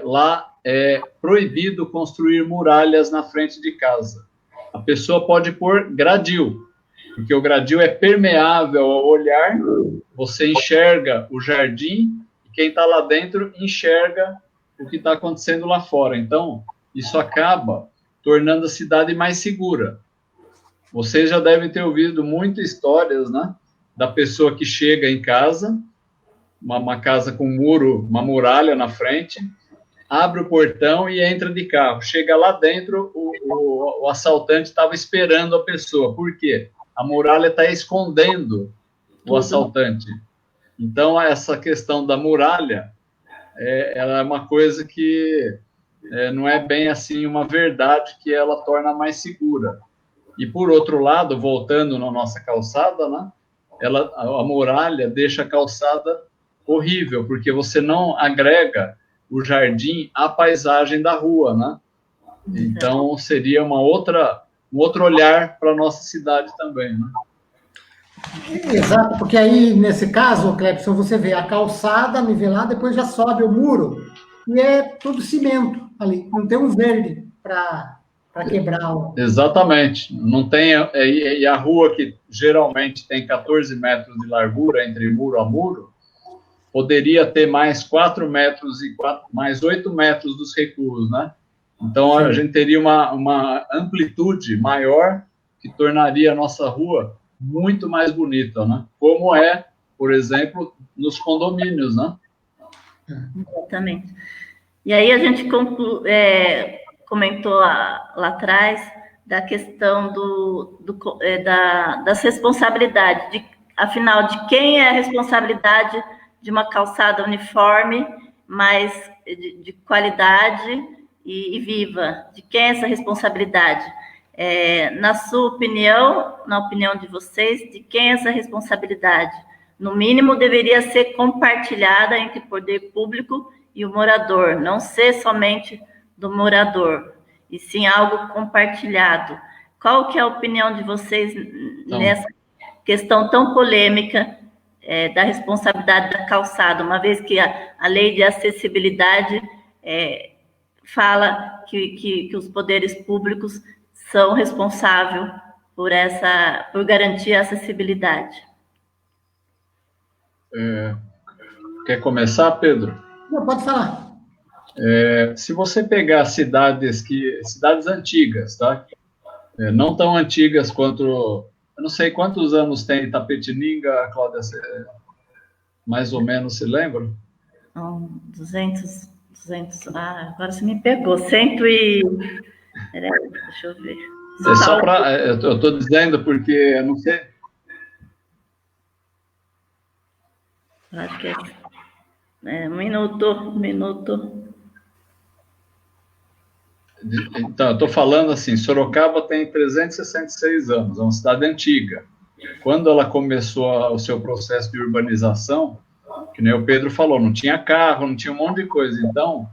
Lá é proibido construir muralhas na frente de casa. A pessoa pode pôr gradil, porque o gradil é permeável ao olhar, você enxerga o jardim, e quem está lá dentro enxerga o que está acontecendo lá fora. Então, isso acaba tornando a cidade mais segura. Vocês já devem ter ouvido muitas histórias, né? Da pessoa que chega em casa, uma casa com muro, uma muralha na frente, abre o portão e entra de carro. Chega lá dentro, o assaltante estava esperando a pessoa. Por quê? A muralha está escondendo o assaltante. Então, essa questão da muralha ela é uma coisa que não é bem assim uma verdade que ela torna mais segura. E, por outro lado, voltando na nossa calçada, né, a muralha deixa a calçada horrível, porque você não agrega o jardim à paisagem da rua, né? Então, seria um outro olhar para a nossa cidade também, né? Exato, porque aí, nesse caso, Clebson, você vê a calçada nivelada, depois já sobe o muro, e é tudo cimento ali, não tem um verde para quebrar. Exatamente. Não tem, e a rua que geralmente tem 14 metros de largura entre muro a muro, poderia ter mais 4 metros e mais 8 metros dos recuos, né? Então, a gente teria uma amplitude maior que tornaria a nossa rua muito mais bonita, né? Como é, por exemplo, nos condomínios, né? Exatamente. E aí a gente comentou lá atrás da questão das responsabilidades, afinal, de quem é a responsabilidade de uma calçada uniforme, mas de qualidade e viva? De quem é essa responsabilidade? Na sua opinião, na opinião de vocês, de quem é essa responsabilidade? No mínimo, deveria ser compartilhada entre o poder público e o morador, não ser somente do morador, e sim algo compartilhado. Qual que é a opinião de vocês nessa questão tão polêmica da responsabilidade da calçada, uma vez que a lei de acessibilidade fala que os poderes públicos são responsáveis por garantir a acessibilidade? Quer começar, Pedro? Não, pode falar. Se você pegar cidades antigas, tá? Não tão antigas quanto... Eu não sei quantos anos tem Itapetininga, Cláudia, mais ou menos, se lembra? 200... agora você me pegou. 100 e... Peraí, deixa eu ver. Só para... Eu estou dizendo porque eu não sei... Acho que um minuto. Então, eu estou falando assim, Sorocaba tem 366 anos, é uma cidade antiga. Quando ela começou o seu processo de urbanização, que nem o Pedro falou, não tinha carro, não tinha um monte de coisa. Então,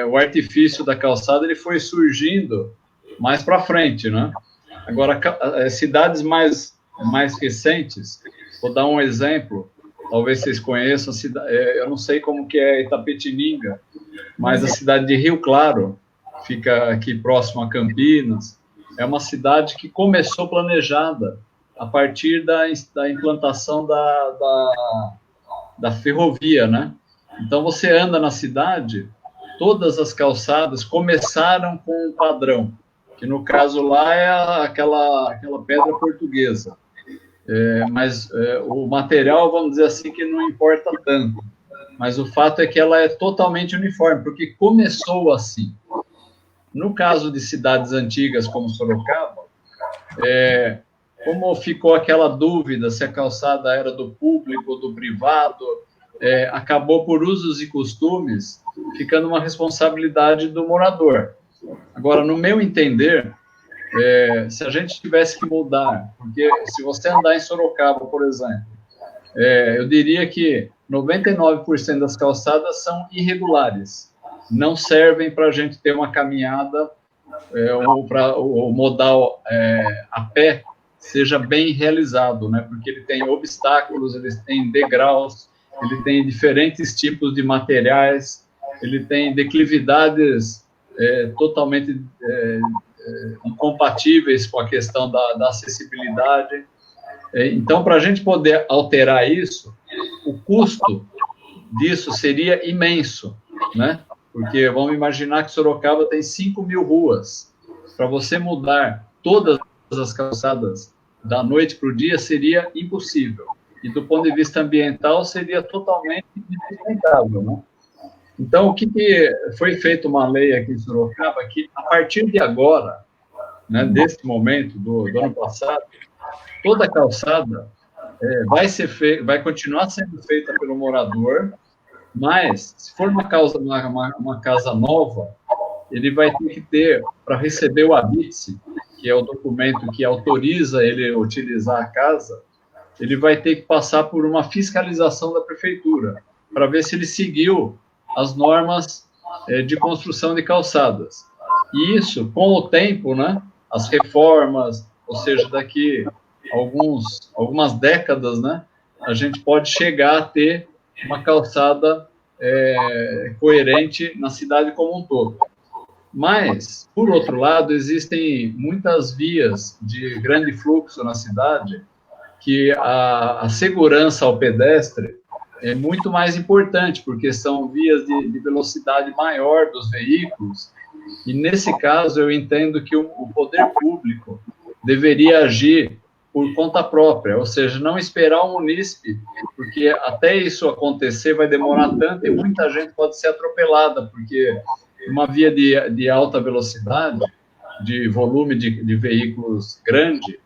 o artifício da calçada ele foi surgindo mais para frente, né? Agora, cidades mais recentes, vou dar um exemplo, talvez vocês conheçam, eu não sei como que é Itapetininga, mas a cidade de Rio Claro, fica aqui próximo a Campinas, é uma cidade que começou planejada a partir da implantação da ferrovia, né? Então, você anda na cidade, todas as calçadas começaram com um padrão, que no caso lá é aquela pedra portuguesa. Mas o material, vamos dizer assim, que não importa tanto. Mas o fato é que ela é totalmente uniforme, porque começou assim. No caso de cidades antigas como Sorocaba, como ficou aquela dúvida se a calçada era do público ou do privado, acabou por usos e costumes ficando uma responsabilidade do morador. Agora, no meu entender, se a gente tivesse que mudar, porque se você andar em Sorocaba, por exemplo, eu diria que 99% das calçadas são irregulares, não servem para a gente ter uma caminhada ou para o modal a pé seja bem realizado, né? Porque ele tem obstáculos, ele tem degraus, ele tem diferentes tipos de materiais, ele tem declividades totalmente incompatíveis com a questão da acessibilidade. Então, para a gente poder alterar isso, o custo disso seria imenso, né? Porque vamos imaginar que Sorocaba tem 5.000 ruas. Para você mudar todas as calçadas da noite para o dia seria impossível. E do ponto de vista ambiental seria totalmente insustentável, né? Então, o que foi feita uma lei aqui em Sorocaba que, a partir de agora, né, desse momento, do ano passado, toda a calçada vai continuar sendo feita pelo morador, mas, se for uma casa nova, ele vai ter que ter, para receber o habite, que é o documento que autoriza ele a utilizar a casa, ele vai ter que passar por uma fiscalização da prefeitura, para ver se ele seguiu as normas de construção de calçadas. E isso, com o tempo, né, as reformas, ou seja, daqui algumas décadas, né, a gente pode chegar a ter uma calçada coerente na cidade como um todo. Mas, por outro lado, existem muitas vias de grande fluxo na cidade que a segurança ao pedestre é muito mais importante, porque são vias de velocidade maior dos veículos, e nesse caso eu entendo que o poder público deveria agir por conta própria, ou seja, não esperar o munícipe, porque até isso acontecer vai demorar tanto e muita gente pode ser atropelada, porque uma via de alta velocidade, de volume de veículos grande,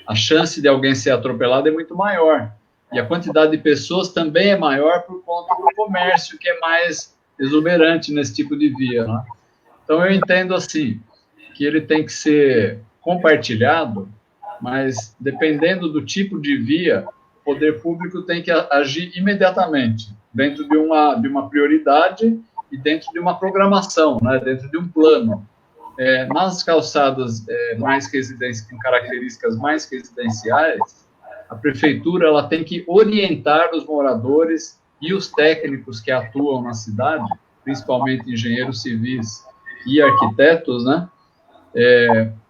a chance de alguém ser atropelado é muito maior. E a quantidade de pessoas também é maior por conta do comércio, que é mais exuberante nesse tipo de via, né? Então, eu entendo assim, que ele tem que ser compartilhado, mas dependendo do tipo de via, o poder público tem que agir imediatamente, dentro de uma prioridade e dentro de uma programação, né? Dentro de um plano. Nas calçadas com características mais residenciais, a prefeitura ela tem que orientar os moradores e os técnicos que atuam na cidade, principalmente engenheiros civis e arquitetos, né?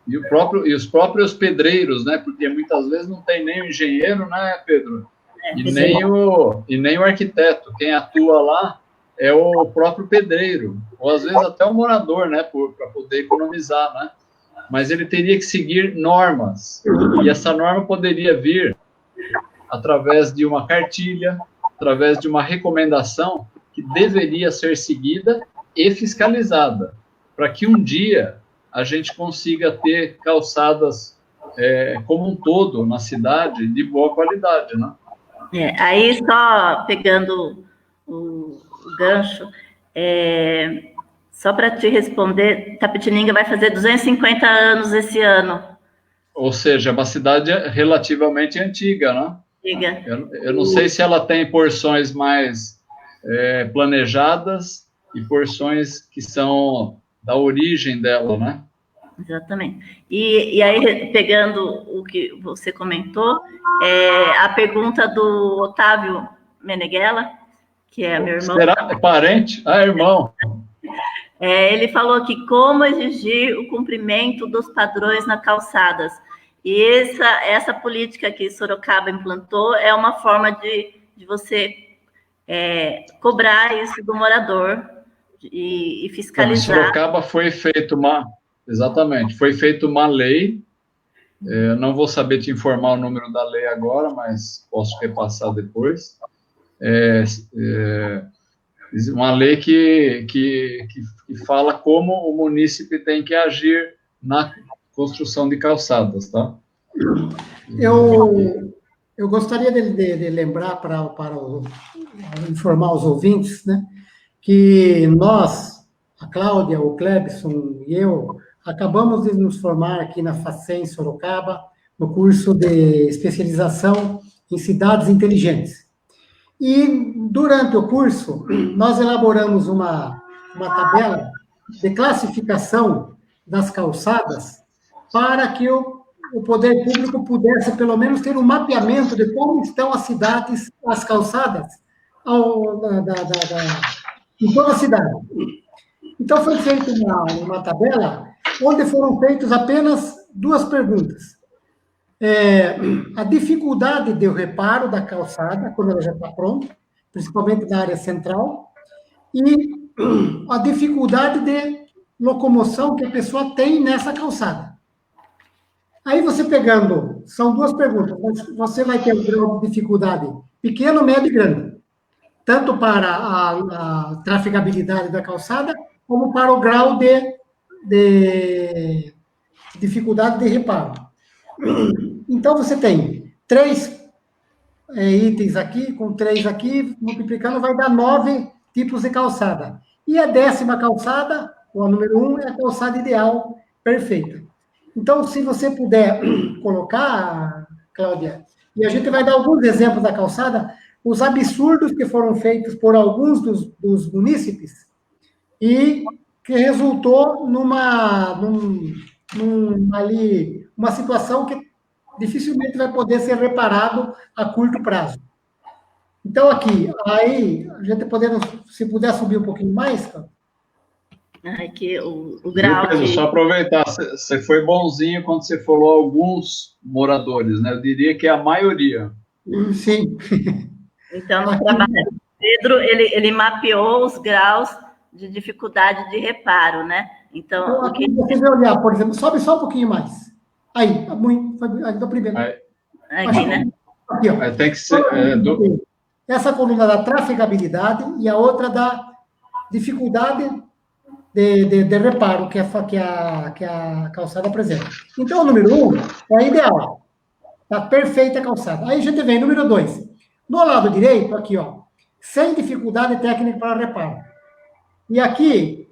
E os próprios pedreiros, né? Porque muitas vezes não tem nem o engenheiro, né, Pedro? E nem o arquiteto. Quem atua lá é o próprio pedreiro, ou às vezes até o morador, né, para poder economizar, né? Mas ele teria que seguir normas, e essa norma poderia vir através de uma cartilha, através de uma recomendação que deveria ser seguida e fiscalizada, para que um dia a gente consiga ter calçadas como um todo na cidade de boa qualidade, né? Aí só pegando o gancho, só para te responder, Tapetininga vai fazer 250 anos esse ano. Ou seja, é uma cidade relativamente antiga, né? Antiga. Eu não sei se ela tem porções mais planejadas e porções que são da origem dela, né? Exatamente. E aí, pegando o que você comentou, a pergunta do Otávio Meneghella, que é meu irmão. Será parente? Irmão. Ele falou que como exigir o cumprimento dos padrões nas calçadas. E essa política que Sorocaba implantou é uma forma de você cobrar isso do morador e fiscalizar. Em Sorocaba foi feita uma lei. Não vou saber te informar o número da lei agora, mas posso repassar depois. Uma lei que fala como o munícipe tem que agir na construção de calçadas, tá? Eu gostaria de lembrar para informar os ouvintes, né, que nós, a Cláudia, o Clebson e eu, acabamos de nos formar aqui na FACEM Sorocaba, no curso de especialização em cidades inteligentes. E, durante o curso, nós elaboramos uma tabela de classificação das calçadas para que o poder público pudesse, pelo menos, ter um mapeamento de como estão as cidades, as calçadas, em toda a cidade. Então, foi feita uma tabela onde foram feitas apenas 2 perguntas. A dificuldade de reparo da calçada, quando ela já está pronta, principalmente na área central, e a dificuldade de locomoção que a pessoa tem nessa calçada. Aí você pegando, são 2 perguntas, você vai ter um grau de dificuldade pequeno, médio e grande, tanto para a trafegabilidade da calçada, como para o grau de dificuldade de reparo. Então, você tem 3 itens aqui, com 3 aqui, multiplicando, vai dar 9 tipos de calçada. E a 10ª calçada, ou a número 1, é a calçada ideal, perfeita. Então, se você puder colocar, Cláudia, E a gente vai dar alguns exemplos da calçada, os absurdos que foram feitos por alguns dos munícipes e que resultou uma situação que dificilmente vai poder ser reparado a curto prazo. Então, aqui, aí, a gente podendo, se puder subir um pouquinho mais, cara. Aqui, o grau Pedro, só aproveitar, você foi bonzinho quando você falou alguns moradores, né? Eu diria que é a maioria. Sim. Então, no trabalho, Pedro, ele mapeou os graus de dificuldade de reparo, né? Então, aqui, você vai olhar, por exemplo, sobe só um pouquinho mais. Aí, do primeiro. Aqui, né? Aqui, ó. Tem que ser... Essa coluna da trafegabilidade e a outra da dificuldade de reparo que a calçada apresenta. Então, o número 1 é ideal. Está perfeita a calçada. Aí a gente vem, número 2. No lado direito, aqui, ó, sem dificuldade técnica para reparo. E aqui,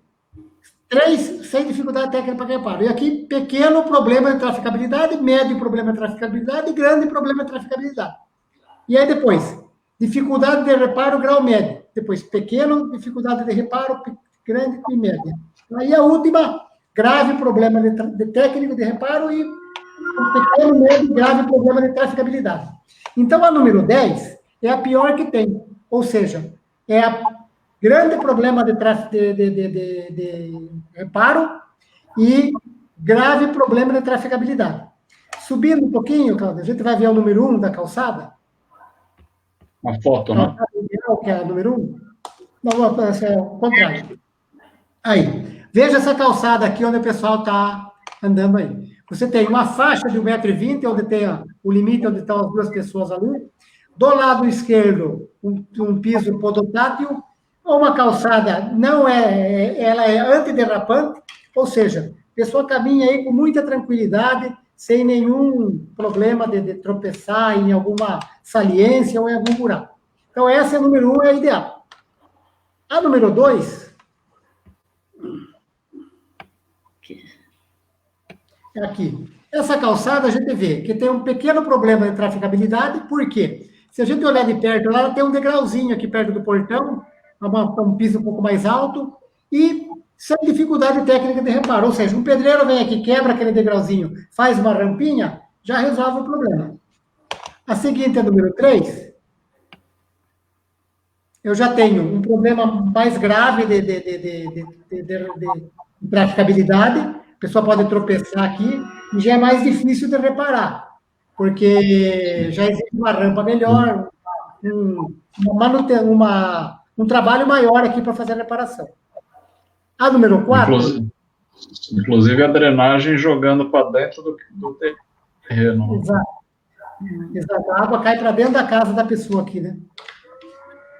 3, sem dificuldade técnica para reparo. E aqui, pequeno problema de traficabilidade, médio problema de traficabilidade e grande problema de traficabilidade. E aí depois, dificuldade de reparo, grau médio. Depois, pequeno, dificuldade de reparo, grande e média. Aí a última, grave problema de técnico de reparo e um pequeno, médio, grave problema de traficabilidade. Então, a número 10 é a pior que tem. Ou seja, é a grande problema de reparo e grave problema de traficabilidade. Subindo um pouquinho, Cláudio, a gente vai ver o número 1 da calçada. Uma foto, né? Que é a número 1. Não, essa é o contrário. Aí, veja essa calçada aqui onde o pessoal está andando aí. Você tem uma faixa de 1,20 m, onde tem o limite onde estão as duas pessoas ali. Do lado esquerdo, um piso podotátil, uma calçada ela é antiderrapante, ou seja, a pessoa caminha aí com muita tranquilidade, sem nenhum problema de tropeçar em alguma saliência ou em algum buraco. Então, essa é a número 1, é a ideal. A número 2 é aqui. Essa calçada, a gente vê que tem um pequeno problema de traficabilidade, por quê? Se a gente olhar de perto, ela tem um degrauzinho aqui perto do portão, um piso um pouco mais alto, e sem dificuldade técnica de reparo. Ou seja, um pedreiro vem aqui, quebra aquele degrauzinho, faz uma rampinha, já resolve o problema. A seguinte é número 3. Eu já tenho um problema mais grave de praticabilidade, a pessoa pode tropeçar aqui, e já é mais difícil de reparar, porque já existe uma rampa melhor, um trabalho maior aqui para fazer a reparação. A número 4... Inclusive a drenagem jogando para dentro do terreno. Exato. A água cai para dentro da casa da pessoa aqui, né?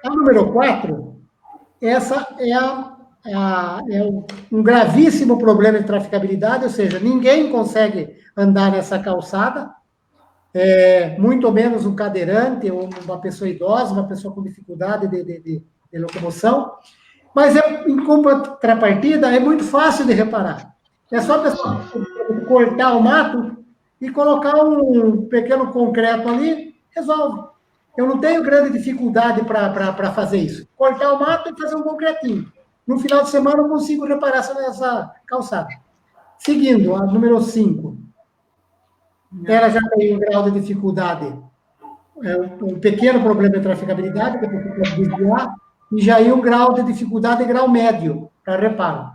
A número 4, essa é um gravíssimo problema de traficabilidade, ou seja, ninguém consegue andar nessa calçada, muito menos um cadeirante, ou uma pessoa idosa, uma pessoa com dificuldade de locomoção, mas em contrapartida é muito fácil de reparar. É só a pessoa cortar o mato e colocar um pequeno concreto ali, resolve. Eu não tenho grande dificuldade para fazer isso. Cortar o mato e fazer um concretinho. No final de semana eu consigo reparar essa calçada. Seguindo, a número 5. Ela já tem um grau de dificuldade, um pequeno problema de traficabilidade, que a pessoa pode desviar, e já é um grau de dificuldade, grau médio, para reparo.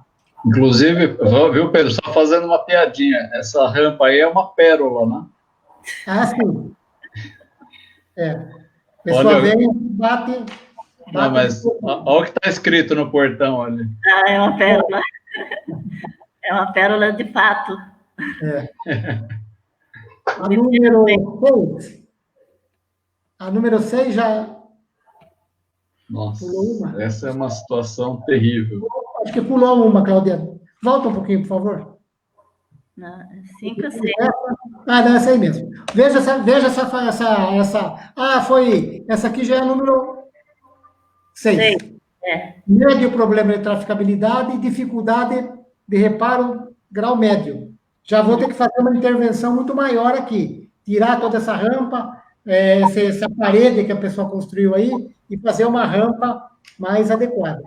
Inclusive, viu, Pedro, só fazendo uma piadinha, essa rampa aí é uma pérola, né? Ah, sim. A pessoa vem, bate... Não, mas olha o que está escrito no portão ali. É uma pérola. É uma pérola de fato. A número 6 já... Nossa, essa é uma situação terrível. Acho que pulou uma, Cláudia. Volta um pouquinho, por favor. Não, 5 ou 6. Não, essa aí mesmo. Veja essa. Foi. Essa aqui já é a número 6. Médio problema de traficabilidade e dificuldade de reparo, grau médio. Já vou ter que fazer uma intervenção muito maior aqui. Tirar toda essa rampa, essa parede que a pessoa construiu aí e fazer uma rampa mais adequada.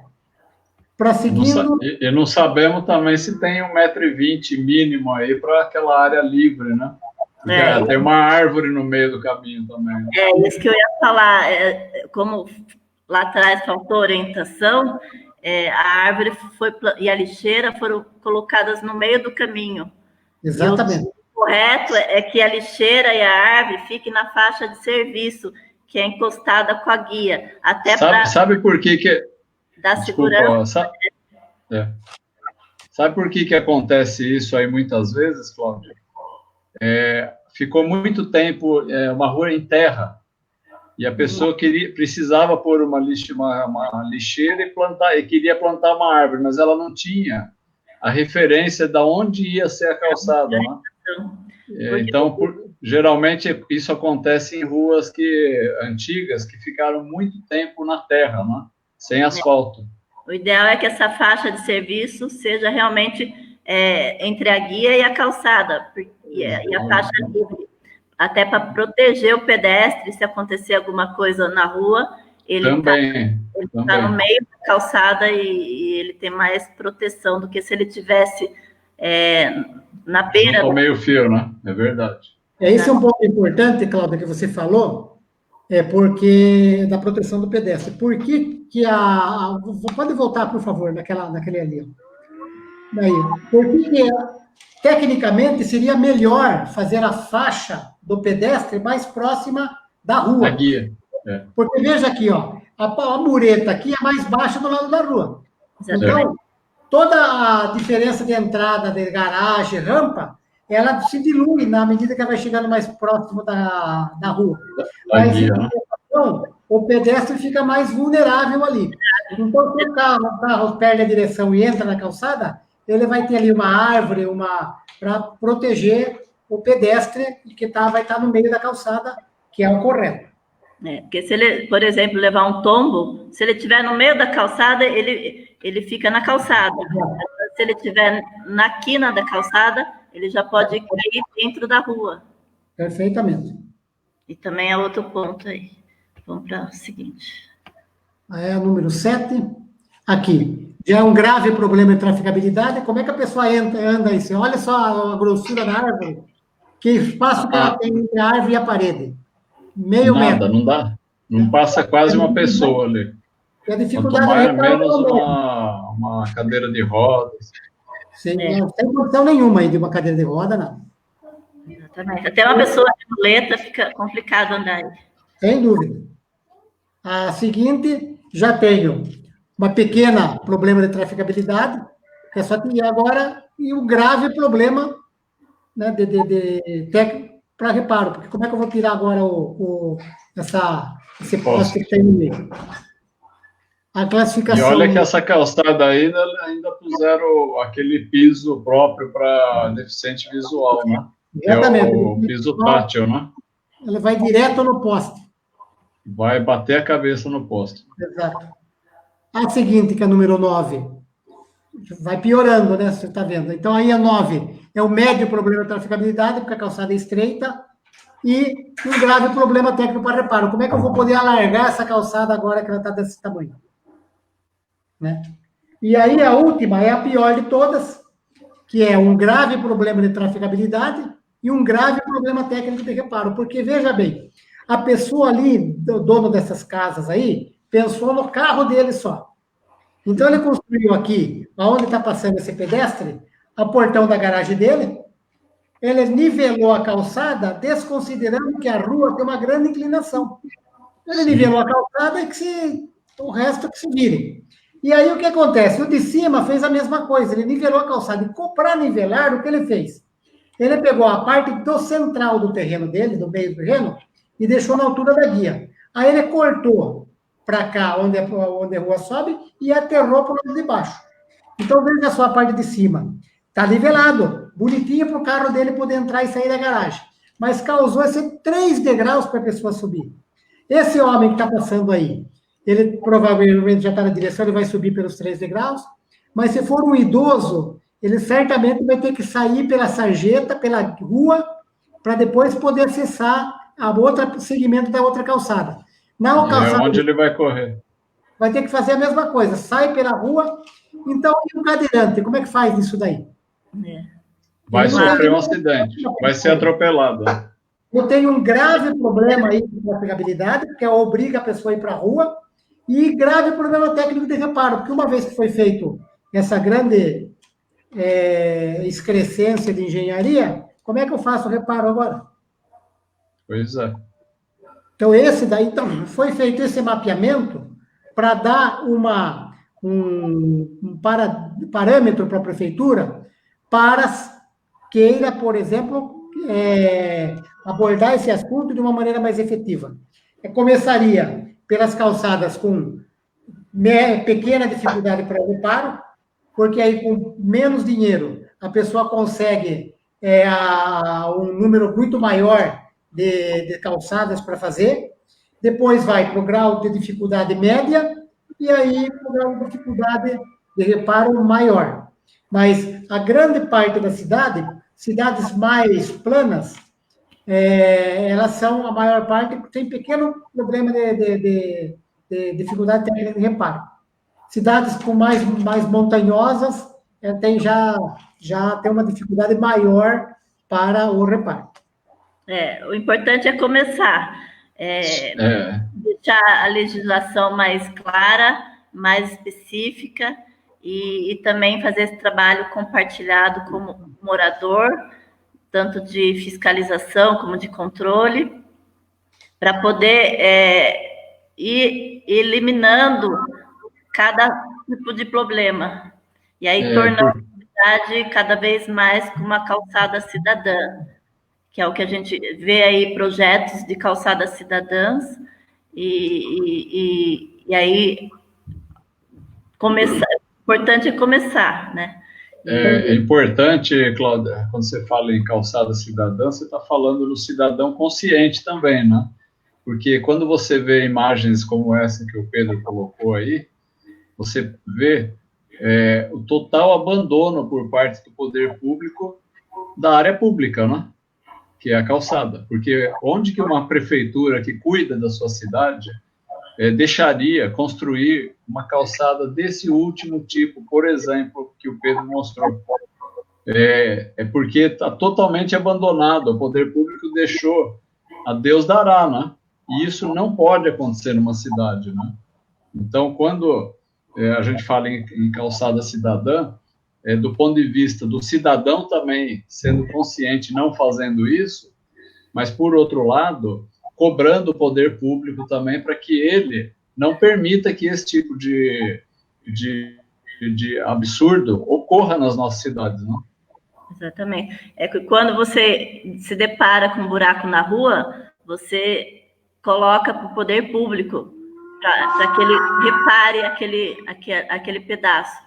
Prosseguindo... E não sabemos também se tem 1,20 m mínimo aí para aquela área livre, né? Porque tem uma árvore no meio do caminho também. Né? É isso que eu ia falar. Como lá atrás faltou orientação, a árvore e a lixeira foram colocadas no meio do caminho. Exatamente. O correto é que a lixeira e a árvore fiquem na faixa de serviço, que é encostada com a guia. Até sabe por que dar segurança. Sabe por que acontece isso aí muitas vezes, Cláudia? Ficou muito tempo uma rua em terra e a pessoa precisava pôr uma lixeira e queria plantar uma árvore, mas ela não tinha a referência de onde ia ser a calçada, né? Então, geralmente isso acontece em ruas antigas que ficaram muito tempo na terra, né? Sem asfalto. O ideal é que essa faixa de serviço seja realmente entre a guia e a calçada, e a faixa livre, até para proteger o pedestre, se acontecer alguma coisa na rua, ele está no meio da calçada e ele tem mais proteção do que se ele tivesse na beira. No meio fio, né? É verdade. Esse é um ponto importante, Cláudia, que você falou, porque da proteção do pedestre. Por que pode voltar, por favor, naquele ali. Daí, por que tecnicamente seria melhor fazer a faixa do pedestre mais próxima da rua? Da guia. Porque veja aqui, ó, a mureta aqui é mais baixa do lado da rua. Então, toda a diferença de entrada de garagem, rampa, ela se dilui na medida que ela vai chegando mais próximo da rua. Mas, o pedestre fica mais vulnerável ali. Então, se o carro perde a direção e entra na calçada, ele vai ter ali uma árvore, para proteger o pedestre que vai estar no meio da calçada, que é o correto. Porque se ele, por exemplo, levar um tombo, se ele estiver no meio da calçada, ele fica na calçada. Se ele estiver na quina da calçada, ele já pode cair dentro da rua. Perfeitamente. E também é outro ponto aí. Vamos para o seguinte. Número 7. Aqui. Já é um grave problema de traficabilidade. Como é que a pessoa anda aí? Olha só a grossura da árvore. Que espaço que ela tem entre a árvore e a parede. Meio metro. Não dá. Não passa quase uma pessoa ali. E a dificuldade menos uma cadeira de rodas. Sim, não tem condição nenhuma aí de uma cadeira de roda, não. Exatamente. Até uma pessoa de muleta fica complicado andar aí. Sem dúvida. A seguinte, já tenho uma pequena problema de traficabilidade, que é só que agora, e um grave problema, né, de técnico para reparo, porque como é que eu vou tirar agora esse poste que tem no meio? A classificação... E olha que essa calçada aí ainda puseram aquele piso próprio para deficiente visual, né? Exatamente. É o piso tátil, né? Ele vai direto no poste. Vai bater a cabeça no poste. Exato. A seguinte, que é a número 9, vai piorando, né? Você está vendo. Então, aí a 9 é o médio problema de traficabilidade, porque a calçada é estreita, e um grave problema técnico para reparo. Como é que eu vou poder alargar essa calçada agora que ela está desse tamanho? Né? E aí a última é a pior de todas, que é um grave problema de traficabilidade e um grave problema técnico de reparo. Porque, veja bem, a pessoa ali, o dono dessas casas aí, pensou no carro dele só. Então, ele construiu aqui, onde está passando esse pedestre, o portão da garagem dele, ele nivelou a calçada, desconsiderando que a rua tem uma grande inclinação. Ele nivelou a calçada e o resto que se vire. E aí, o que acontece? O de cima fez a mesma coisa, ele nivelou a calçada. E para nivelar, o que ele fez? Ele pegou a parte do central do terreno dele, do meio do terreno, e deixou na altura da guia. Aí ele cortou para cá, onde a rua sobe, e aterrou para o lado de baixo. Então, veja só a parte de cima. Está nivelado, bonitinho para o carro dele poder entrar e sair da garagem. Mas causou 3 degraus para a pessoa subir. Esse homem que está passando aí, ele provavelmente já está na direção, ele vai subir pelos 3 degraus, mas se for um idoso, ele certamente vai ter que sair pela sarjeta, pela rua, para depois poder acessar a outra segmento da outra calçada. Na E é calçada, onde ele vai correr. vai ter que fazer a mesma coisa, sai pela rua. Então, e o cadeirante, como é que faz isso daí? É. Vai Ele não sofrer tem- um acidente, vai ser atropelado. Eu tenho um grave problema aí com a pegabilidade, porque obriga a pessoa a ir para a rua, e grave problema técnico de reparo, porque uma vez que foi feito essa grande excrescência de engenharia, como é que eu faço o reparo agora? Pois é. Então, então, foi feito esse mapeamento para dar um parâmetro para a prefeitura para queira, por exemplo, abordar esse assunto de uma maneira mais efetiva. Começaria pelas calçadas com pequena dificuldade para o reparo, porque aí com menos dinheiro a pessoa consegue um número muito maior de calçadas para fazer, depois vai para o grau de dificuldade média, e aí para o grau de dificuldade de reparo maior. Mas a grande parte da cidade, cidades mais planas, elas são, a maior parte, tem pequeno problema de dificuldade técnica de reparo. Cidades com mais montanhosas já tem uma dificuldade maior para o reparo. O importante é começar. Deixar a legislação mais clara, mais específica, e também fazer esse trabalho compartilhado como morador, tanto de fiscalização como de controle, para poder ir eliminando cada tipo de problema. E aí tornando a cidade cada vez mais com uma calçada cidadã, que é o que a gente vê aí, projetos de calçadas cidadãs, e aí começar, importante é começar, né? É importante, Cláudia, quando você fala em calçada cidadã, você está falando do cidadão consciente também, né? Porque quando você vê imagens como essa que o Pedro colocou aí, você vê o total abandono por parte do poder público da área pública, né? Que é a calçada. Porque onde que uma prefeitura que cuida da sua cidade deixaria construir uma calçada desse último tipo, por exemplo, que o Pedro mostrou? Porque está totalmente abandonado, o poder público deixou, a Deus dará, né? E isso não pode acontecer numa cidade, né? Então, quando a gente fala em calçada cidadã, do ponto de vista do cidadão também sendo consciente, não fazendo isso, mas, por outro lado, cobrando o poder público também para que ele não permita que esse tipo de absurdo ocorra nas nossas cidades, não? Exatamente. É que quando você se depara com um buraco na rua, você coloca para o poder público para que ele repare aquele pedaço.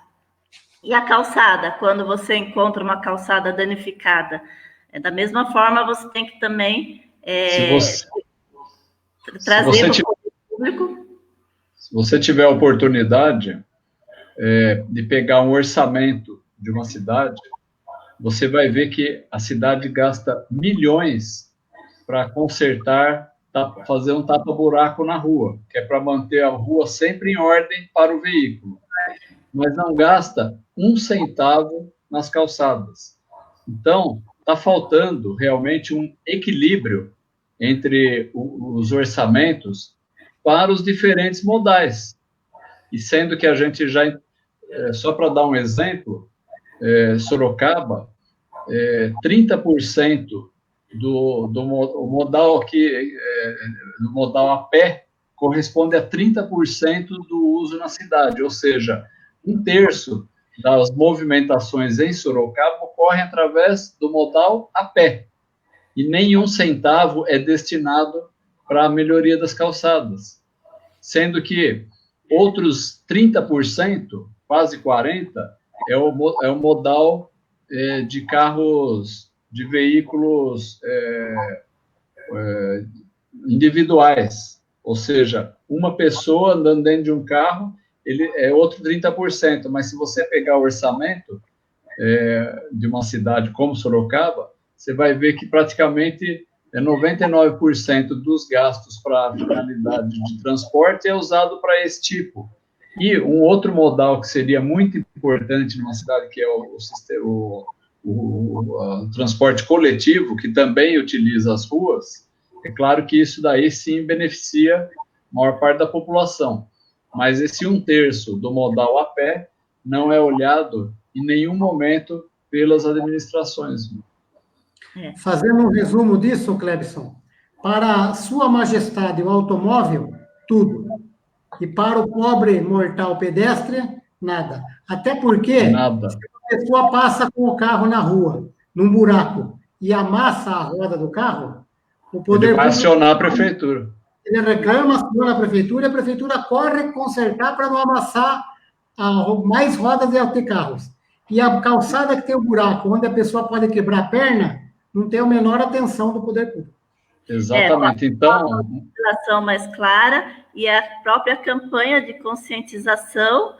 E a calçada, quando você encontra uma calçada danificada, da mesma forma você tem que também trazer para o poder público. Se você tiver a oportunidade de pegar um orçamento de uma cidade, você vai ver que a cidade gasta milhões para consertar, fazer um tapa-buraco na rua, que é para manter a rua sempre em ordem para o veículo, mas não gasta um centavo nas calçadas. Então, está faltando realmente um equilíbrio entre os orçamentos para os diferentes modais. E sendo que a gente já, só para dar um exemplo, Sorocaba, 30% do modal aqui, do modal a pé, corresponde a 30% do uso na cidade, ou seja, 1/3 das movimentações em Sorocaba ocorrem através do modal a pé, e nenhum centavo é destinado para a melhoria das calçadas, sendo que outros 30%, quase 40%, é o modal de carros, de veículos individuais, ou seja, uma pessoa andando dentro de um carro, ele é outro 30%, mas se você pegar o orçamento de uma cidade como Sorocaba, você vai ver que praticamente 99% dos gastos para a finalidade de transporte é usado para esse tipo. E um outro modal que seria muito importante numa cidade, que é o transporte coletivo, que também utiliza as ruas, é claro que isso daí sim beneficia a maior parte da população. Mas esse 1/3 do modal a pé não é olhado em nenhum momento pelas administrações. Fazendo um resumo disso, Clebson, para Sua Majestade o automóvel, tudo. E para o pobre mortal pedestre, nada. Até porque, Nada. se a pessoa passa com o carro na rua, num buraco, e amassa a roda do carro, o poder Ele vai público, acionar a prefeitura. ele reclama, aciona a prefeitura, e a prefeitura corre consertar para não amassar mais rodas de carros. E a calçada que tem o buraco, onde a pessoa pode quebrar a perna, não tem a menor atenção do poder público. Exatamente. Então, uma legislação mais clara e a própria campanha de conscientização.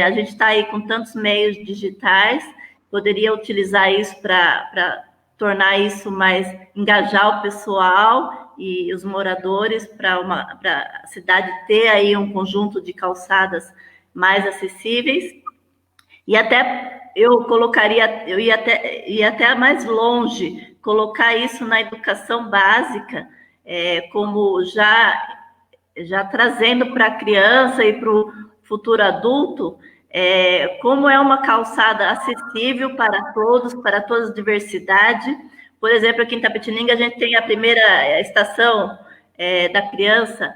A gente está aí com tantos meios digitais, poderia utilizar isso para tornar isso mais, engajar o pessoal e os moradores para a cidade ter aí um conjunto de calçadas mais acessíveis. E até eu ia até mais longe, colocar isso na educação básica, como já trazendo para a criança e para o futuro adulto, como é uma calçada acessível para todos, para toda a diversidade. Por exemplo, aqui em Itapetininga, a gente tem a primeira estação da criança,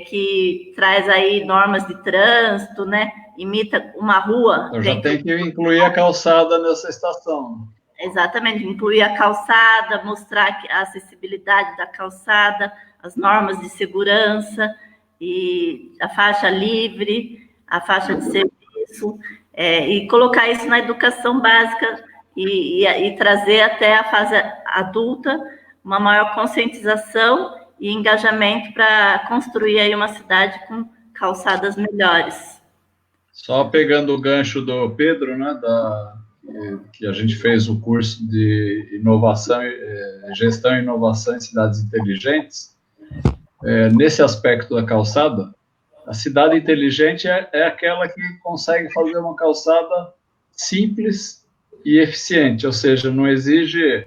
que traz aí normas de trânsito, né? Imita uma rua. Eu já tenho que incluir a calçada nessa estação. Exatamente, incluir a calçada, mostrar a acessibilidade da calçada, as normas de segurança, e a faixa livre, a faixa de serviço, e colocar isso na educação básica e trazer até a fase adulta uma maior conscientização e engajamento para construir aí uma cidade com calçadas melhores. Só pegando o gancho do Pedro, né, que a gente fez o curso de inovação, gestão e inovação em cidades inteligentes, nesse aspecto da calçada, a cidade inteligente é aquela que consegue fazer uma calçada simples e eficiente, ou seja, não exige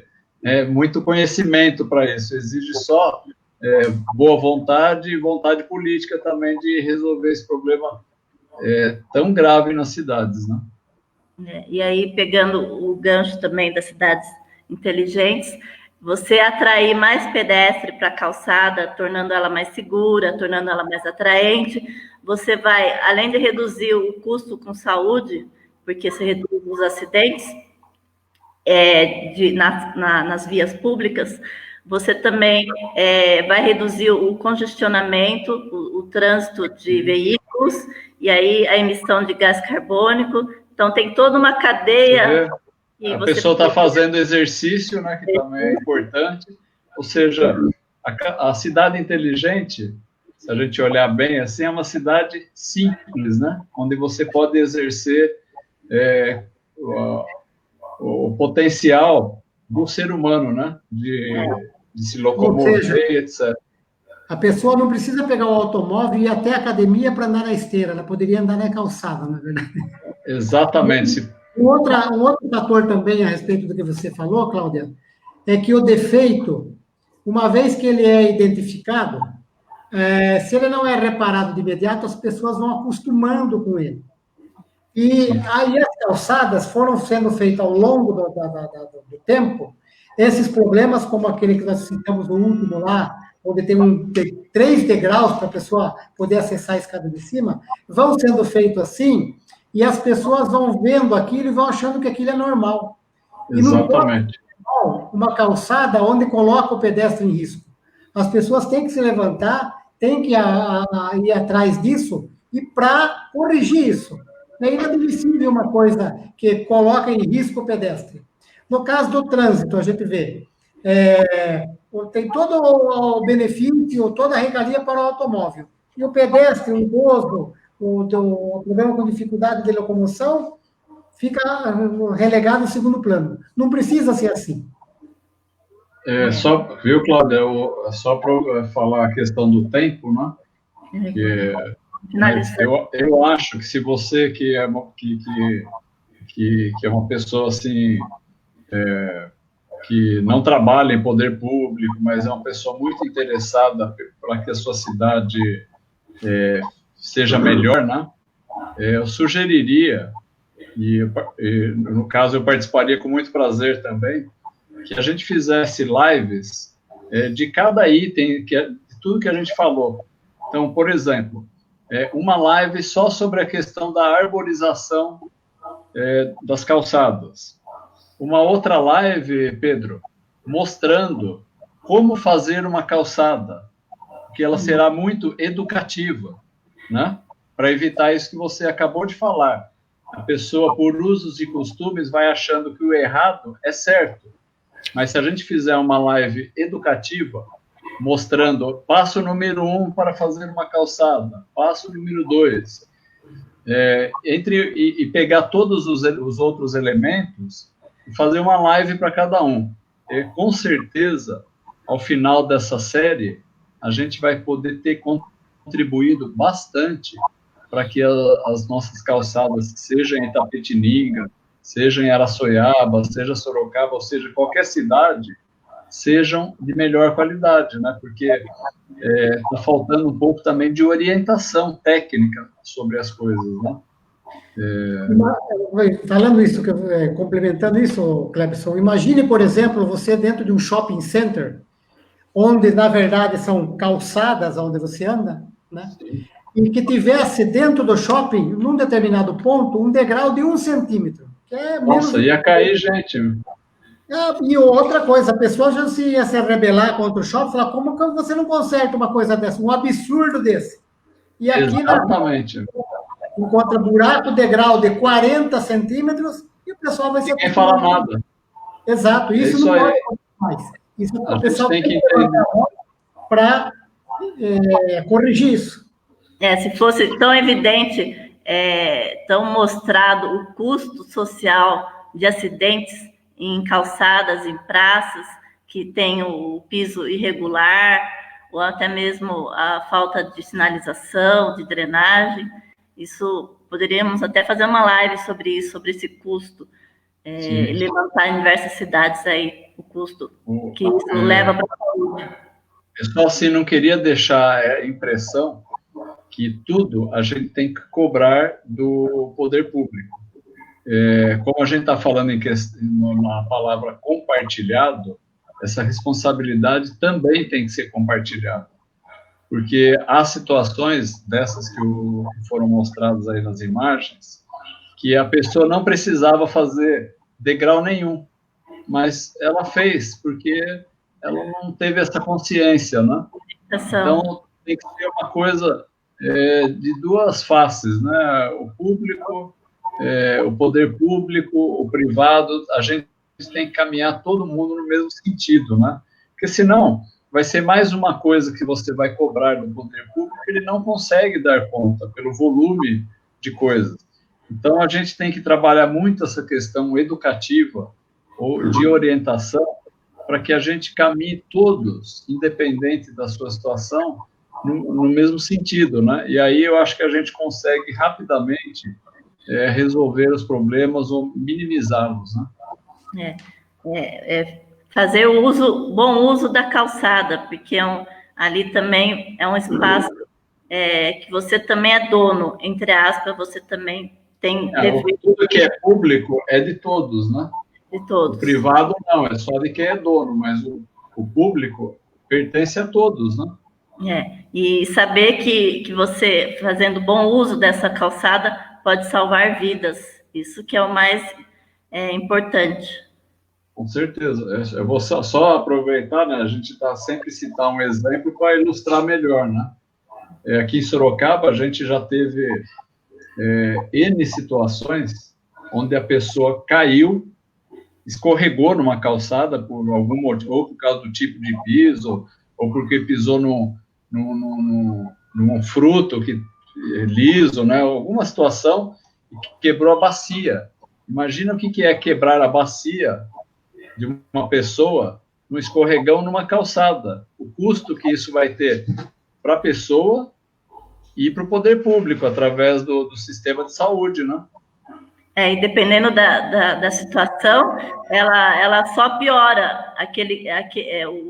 muito conhecimento para isso, exige só boa vontade e vontade política também de resolver esse problema tão grave nas cidades, né? E aí, pegando o gancho também das cidades inteligentes, você atrair mais pedestre para a calçada, tornando ela mais segura, tornando ela mais atraente, você vai, além de reduzir o custo com saúde, porque você reduz os acidentes nas vias públicas, você também vai reduzir o congestionamento, o trânsito de veículos, e aí a emissão de gás carbônico. Então, tem toda uma cadeia. A pessoa está fazendo exercício, né, que também é importante. Ou seja, a cidade inteligente, se a gente olhar bem, assim, é uma cidade simples, né, onde você pode exercer o potencial do ser humano, né, de se locomover, etc. A pessoa não precisa pegar o automóvel e ir até a academia para andar na esteira, ela poderia andar na calçada, na verdade. Exatamente. Um outro fator também a respeito do que você falou, Cláudia, é que o defeito, uma vez que ele é identificado, se ele não é reparado de imediato, as pessoas vão acostumando com ele. E aí as calçadas foram sendo feitas ao longo do tempo, esses problemas, como aquele que nós citamos no último lá, onde tem 3 degraus para a pessoa poder acessar a escada de cima, vão sendo feitos assim, e as pessoas vão vendo aquilo e vão achando que aquilo é normal. Exatamente. E não pode uma calçada onde coloca o pedestre em risco. As pessoas têm que se levantar, têm que ir atrás disso, e para corrigir isso. É inadmissível uma coisa que coloca em risco o pedestre. No caso do trânsito, a gente vê, tem todo o benefício, toda a regalia para o automóvel. E o pedestre, o idoso, o problema com dificuldade de locomoção, fica relegado ao segundo plano. Não precisa ser assim. Viu, Cláudia, só para falar a questão do tempo, né? Eu acho que se você que é uma pessoa assim, que não trabalha em poder público, mas é uma pessoa muito interessada para que a sua cidade seja melhor, né? Eu sugeriria, e no caso eu participaria com muito prazer também, que a gente fizesse lives de cada item, de tudo que a gente falou. Então, por exemplo, uma live só sobre a questão da arborização das calçadas. Uma outra live, Pedro, mostrando como fazer uma calçada, que ela será muito educativa, né? Para evitar isso que você acabou de falar. A pessoa, por usos e costumes, vai achando que o errado é certo. Mas se a gente fizer uma live educativa, mostrando passo número 1 para fazer uma calçada, passo número 2, e pegar todos os outros elementos e fazer uma live para cada um. Com certeza, ao final dessa série, a gente vai poder ter contribuído bastante para que as nossas calçadas, seja em Itapetininga, seja em Araçoiaba, seja Sorocaba, ou seja, qualquer cidade, sejam de melhor qualidade, né? Porque está faltando um pouco também de orientação técnica sobre as coisas, né? Falando isso, complementando isso, Clebson, imagine, por exemplo, você dentro de um shopping center, onde, na verdade, são calçadas onde você anda, né? E que tivesse dentro do shopping, num determinado ponto, um degrau de 1 centímetro. Que é Nossa, ia cair, gente. E outra coisa, a pessoa já ia se rebelar contra o shopping, falar, como que você não conserta uma coisa dessa? Um absurdo desse. E aqui, exatamente. Encontra buraco, degrau de 40 centímetros, e o pessoal vai ser... Ninguém fala nada. Exato, isso não pode mais. Isso o pessoal tem que entender para corrigir isso. Se fosse tão evidente, tão mostrado o custo social de acidentes em calçadas, em praças, que tem o piso irregular, ou até mesmo a falta de sinalização, de drenagem, isso, poderíamos até fazer uma live sobre isso, sobre esse custo, levantar em diversas cidades aí o custo que isso leva para a saúde. Eu só assim não queria deixar a impressão que tudo a gente tem que cobrar do poder público. Como a gente está falando na palavra compartilhado, essa responsabilidade também tem que ser compartilhada. Porque há situações dessas que foram mostradas aí nas imagens, que a pessoa não precisava fazer degrau nenhum, mas ela fez, porque ela não teve essa consciência, né? Então, tem que ser uma coisa de duas faces, né? O público, o poder público, o privado, a gente tem que caminhar todo mundo no mesmo sentido, né? Porque senão vai ser mais uma coisa que você vai cobrar do poder público que ele não consegue dar conta pelo volume de coisas. Então, a gente tem que trabalhar muito essa questão educativa ou de orientação para que a gente caminhe todos, independente da sua situação, no mesmo sentido, né? E aí eu acho que a gente consegue rapidamente resolver os problemas ou minimizá-los, né? Fazer bom uso da calçada, porque ali também é um espaço que você também é dono, entre aspas, você também tem... Tudo que é público é de todos, né? De todos. O privado não, é só de quem é dono, mas o público pertence a todos, né? E saber que você, fazendo bom uso dessa calçada, pode salvar vidas. Isso que é o mais importante. Com certeza. Eu vou só aproveitar, né? A gente está sempre citar um exemplo para ilustrar melhor, né? Aqui em Sorocaba, a gente já teve N situações onde a pessoa caiu, escorregou numa calçada por algum motivo, ou por causa do tipo de piso, ou porque pisou num fruto liso, né? Alguma situação, que quebrou a bacia. Imagina o que é quebrar a bacia de uma pessoa um escorregão numa calçada. O custo que isso vai ter para a pessoa e para o poder público, através do sistema de saúde, né? E dependendo da situação, ela só piora.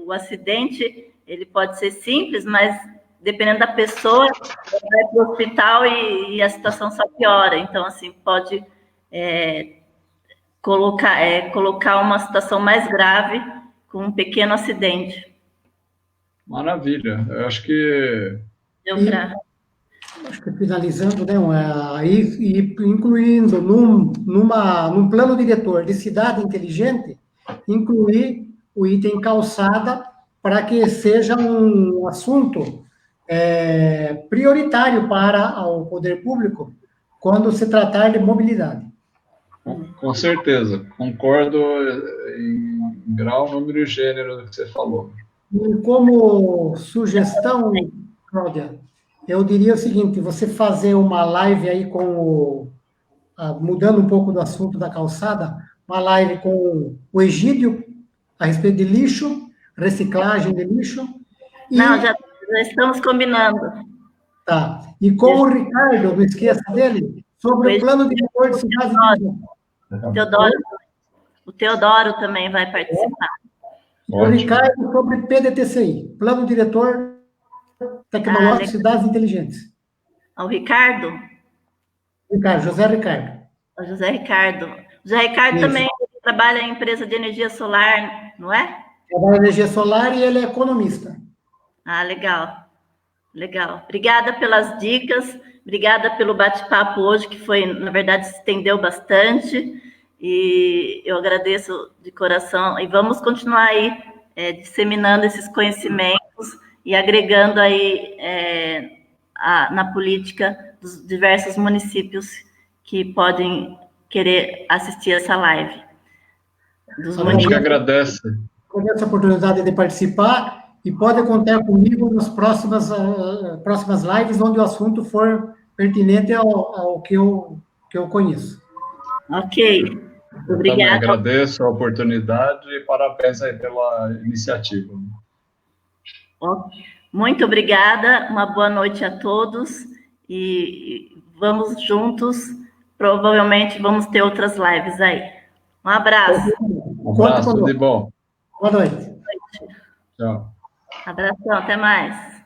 O acidente, ele pode ser simples, mas dependendo da pessoa, vai para o hospital e a situação só piora. Então, assim, pode colocar uma situação mais grave com um pequeno acidente. Maravilha. Eu acho que... Acho que finalizando, né, e incluindo num plano diretor de cidade inteligente, incluir o item calçada para que seja um assunto prioritário para o poder público quando se tratar de mobilidade. Com certeza, concordo em grau, número e gênero do que você falou. E como sugestão, Cláudia, eu diria o seguinte, você fazer uma live aí mudando um pouco do assunto da calçada, uma live com o Egídio a respeito de lixo, reciclagem de lixo. Não, já estamos combinando. Tá. E com o Ricardo, não esqueça dele, sobre o plano diretor de cidades inteligentes. O Teodoro também vai participar. O Ricardo sobre PDTCI, Plano Diretor Tecnológico de Cidades Inteligentes. O Ricardo? José Ricardo. O José Ricardo. José Ricardo Isso. Também trabalha em empresa de energia solar, não é? Trabalha em energia solar e ele é economista. Legal. Legal. Obrigada pelas dicas, obrigada pelo bate-papo hoje, que foi, na verdade, se estendeu bastante, e eu agradeço de coração, e vamos continuar aí disseminando esses conhecimentos e agregando aí na política dos diversos municípios que podem querer assistir essa live. A gente que agradece. Agradeço a oportunidade de participar e pode contar comigo nas próximas lives, onde o assunto for pertinente ao que eu conheço. Ok. Obrigada. Eu também agradeço a oportunidade e parabéns aí pela iniciativa. Muito obrigada, uma boa noite a todos e vamos juntos, provavelmente vamos ter outras lives aí. Um abraço. Um abraço, tudo de bom. Boa noite. Tchau. Abração, até mais.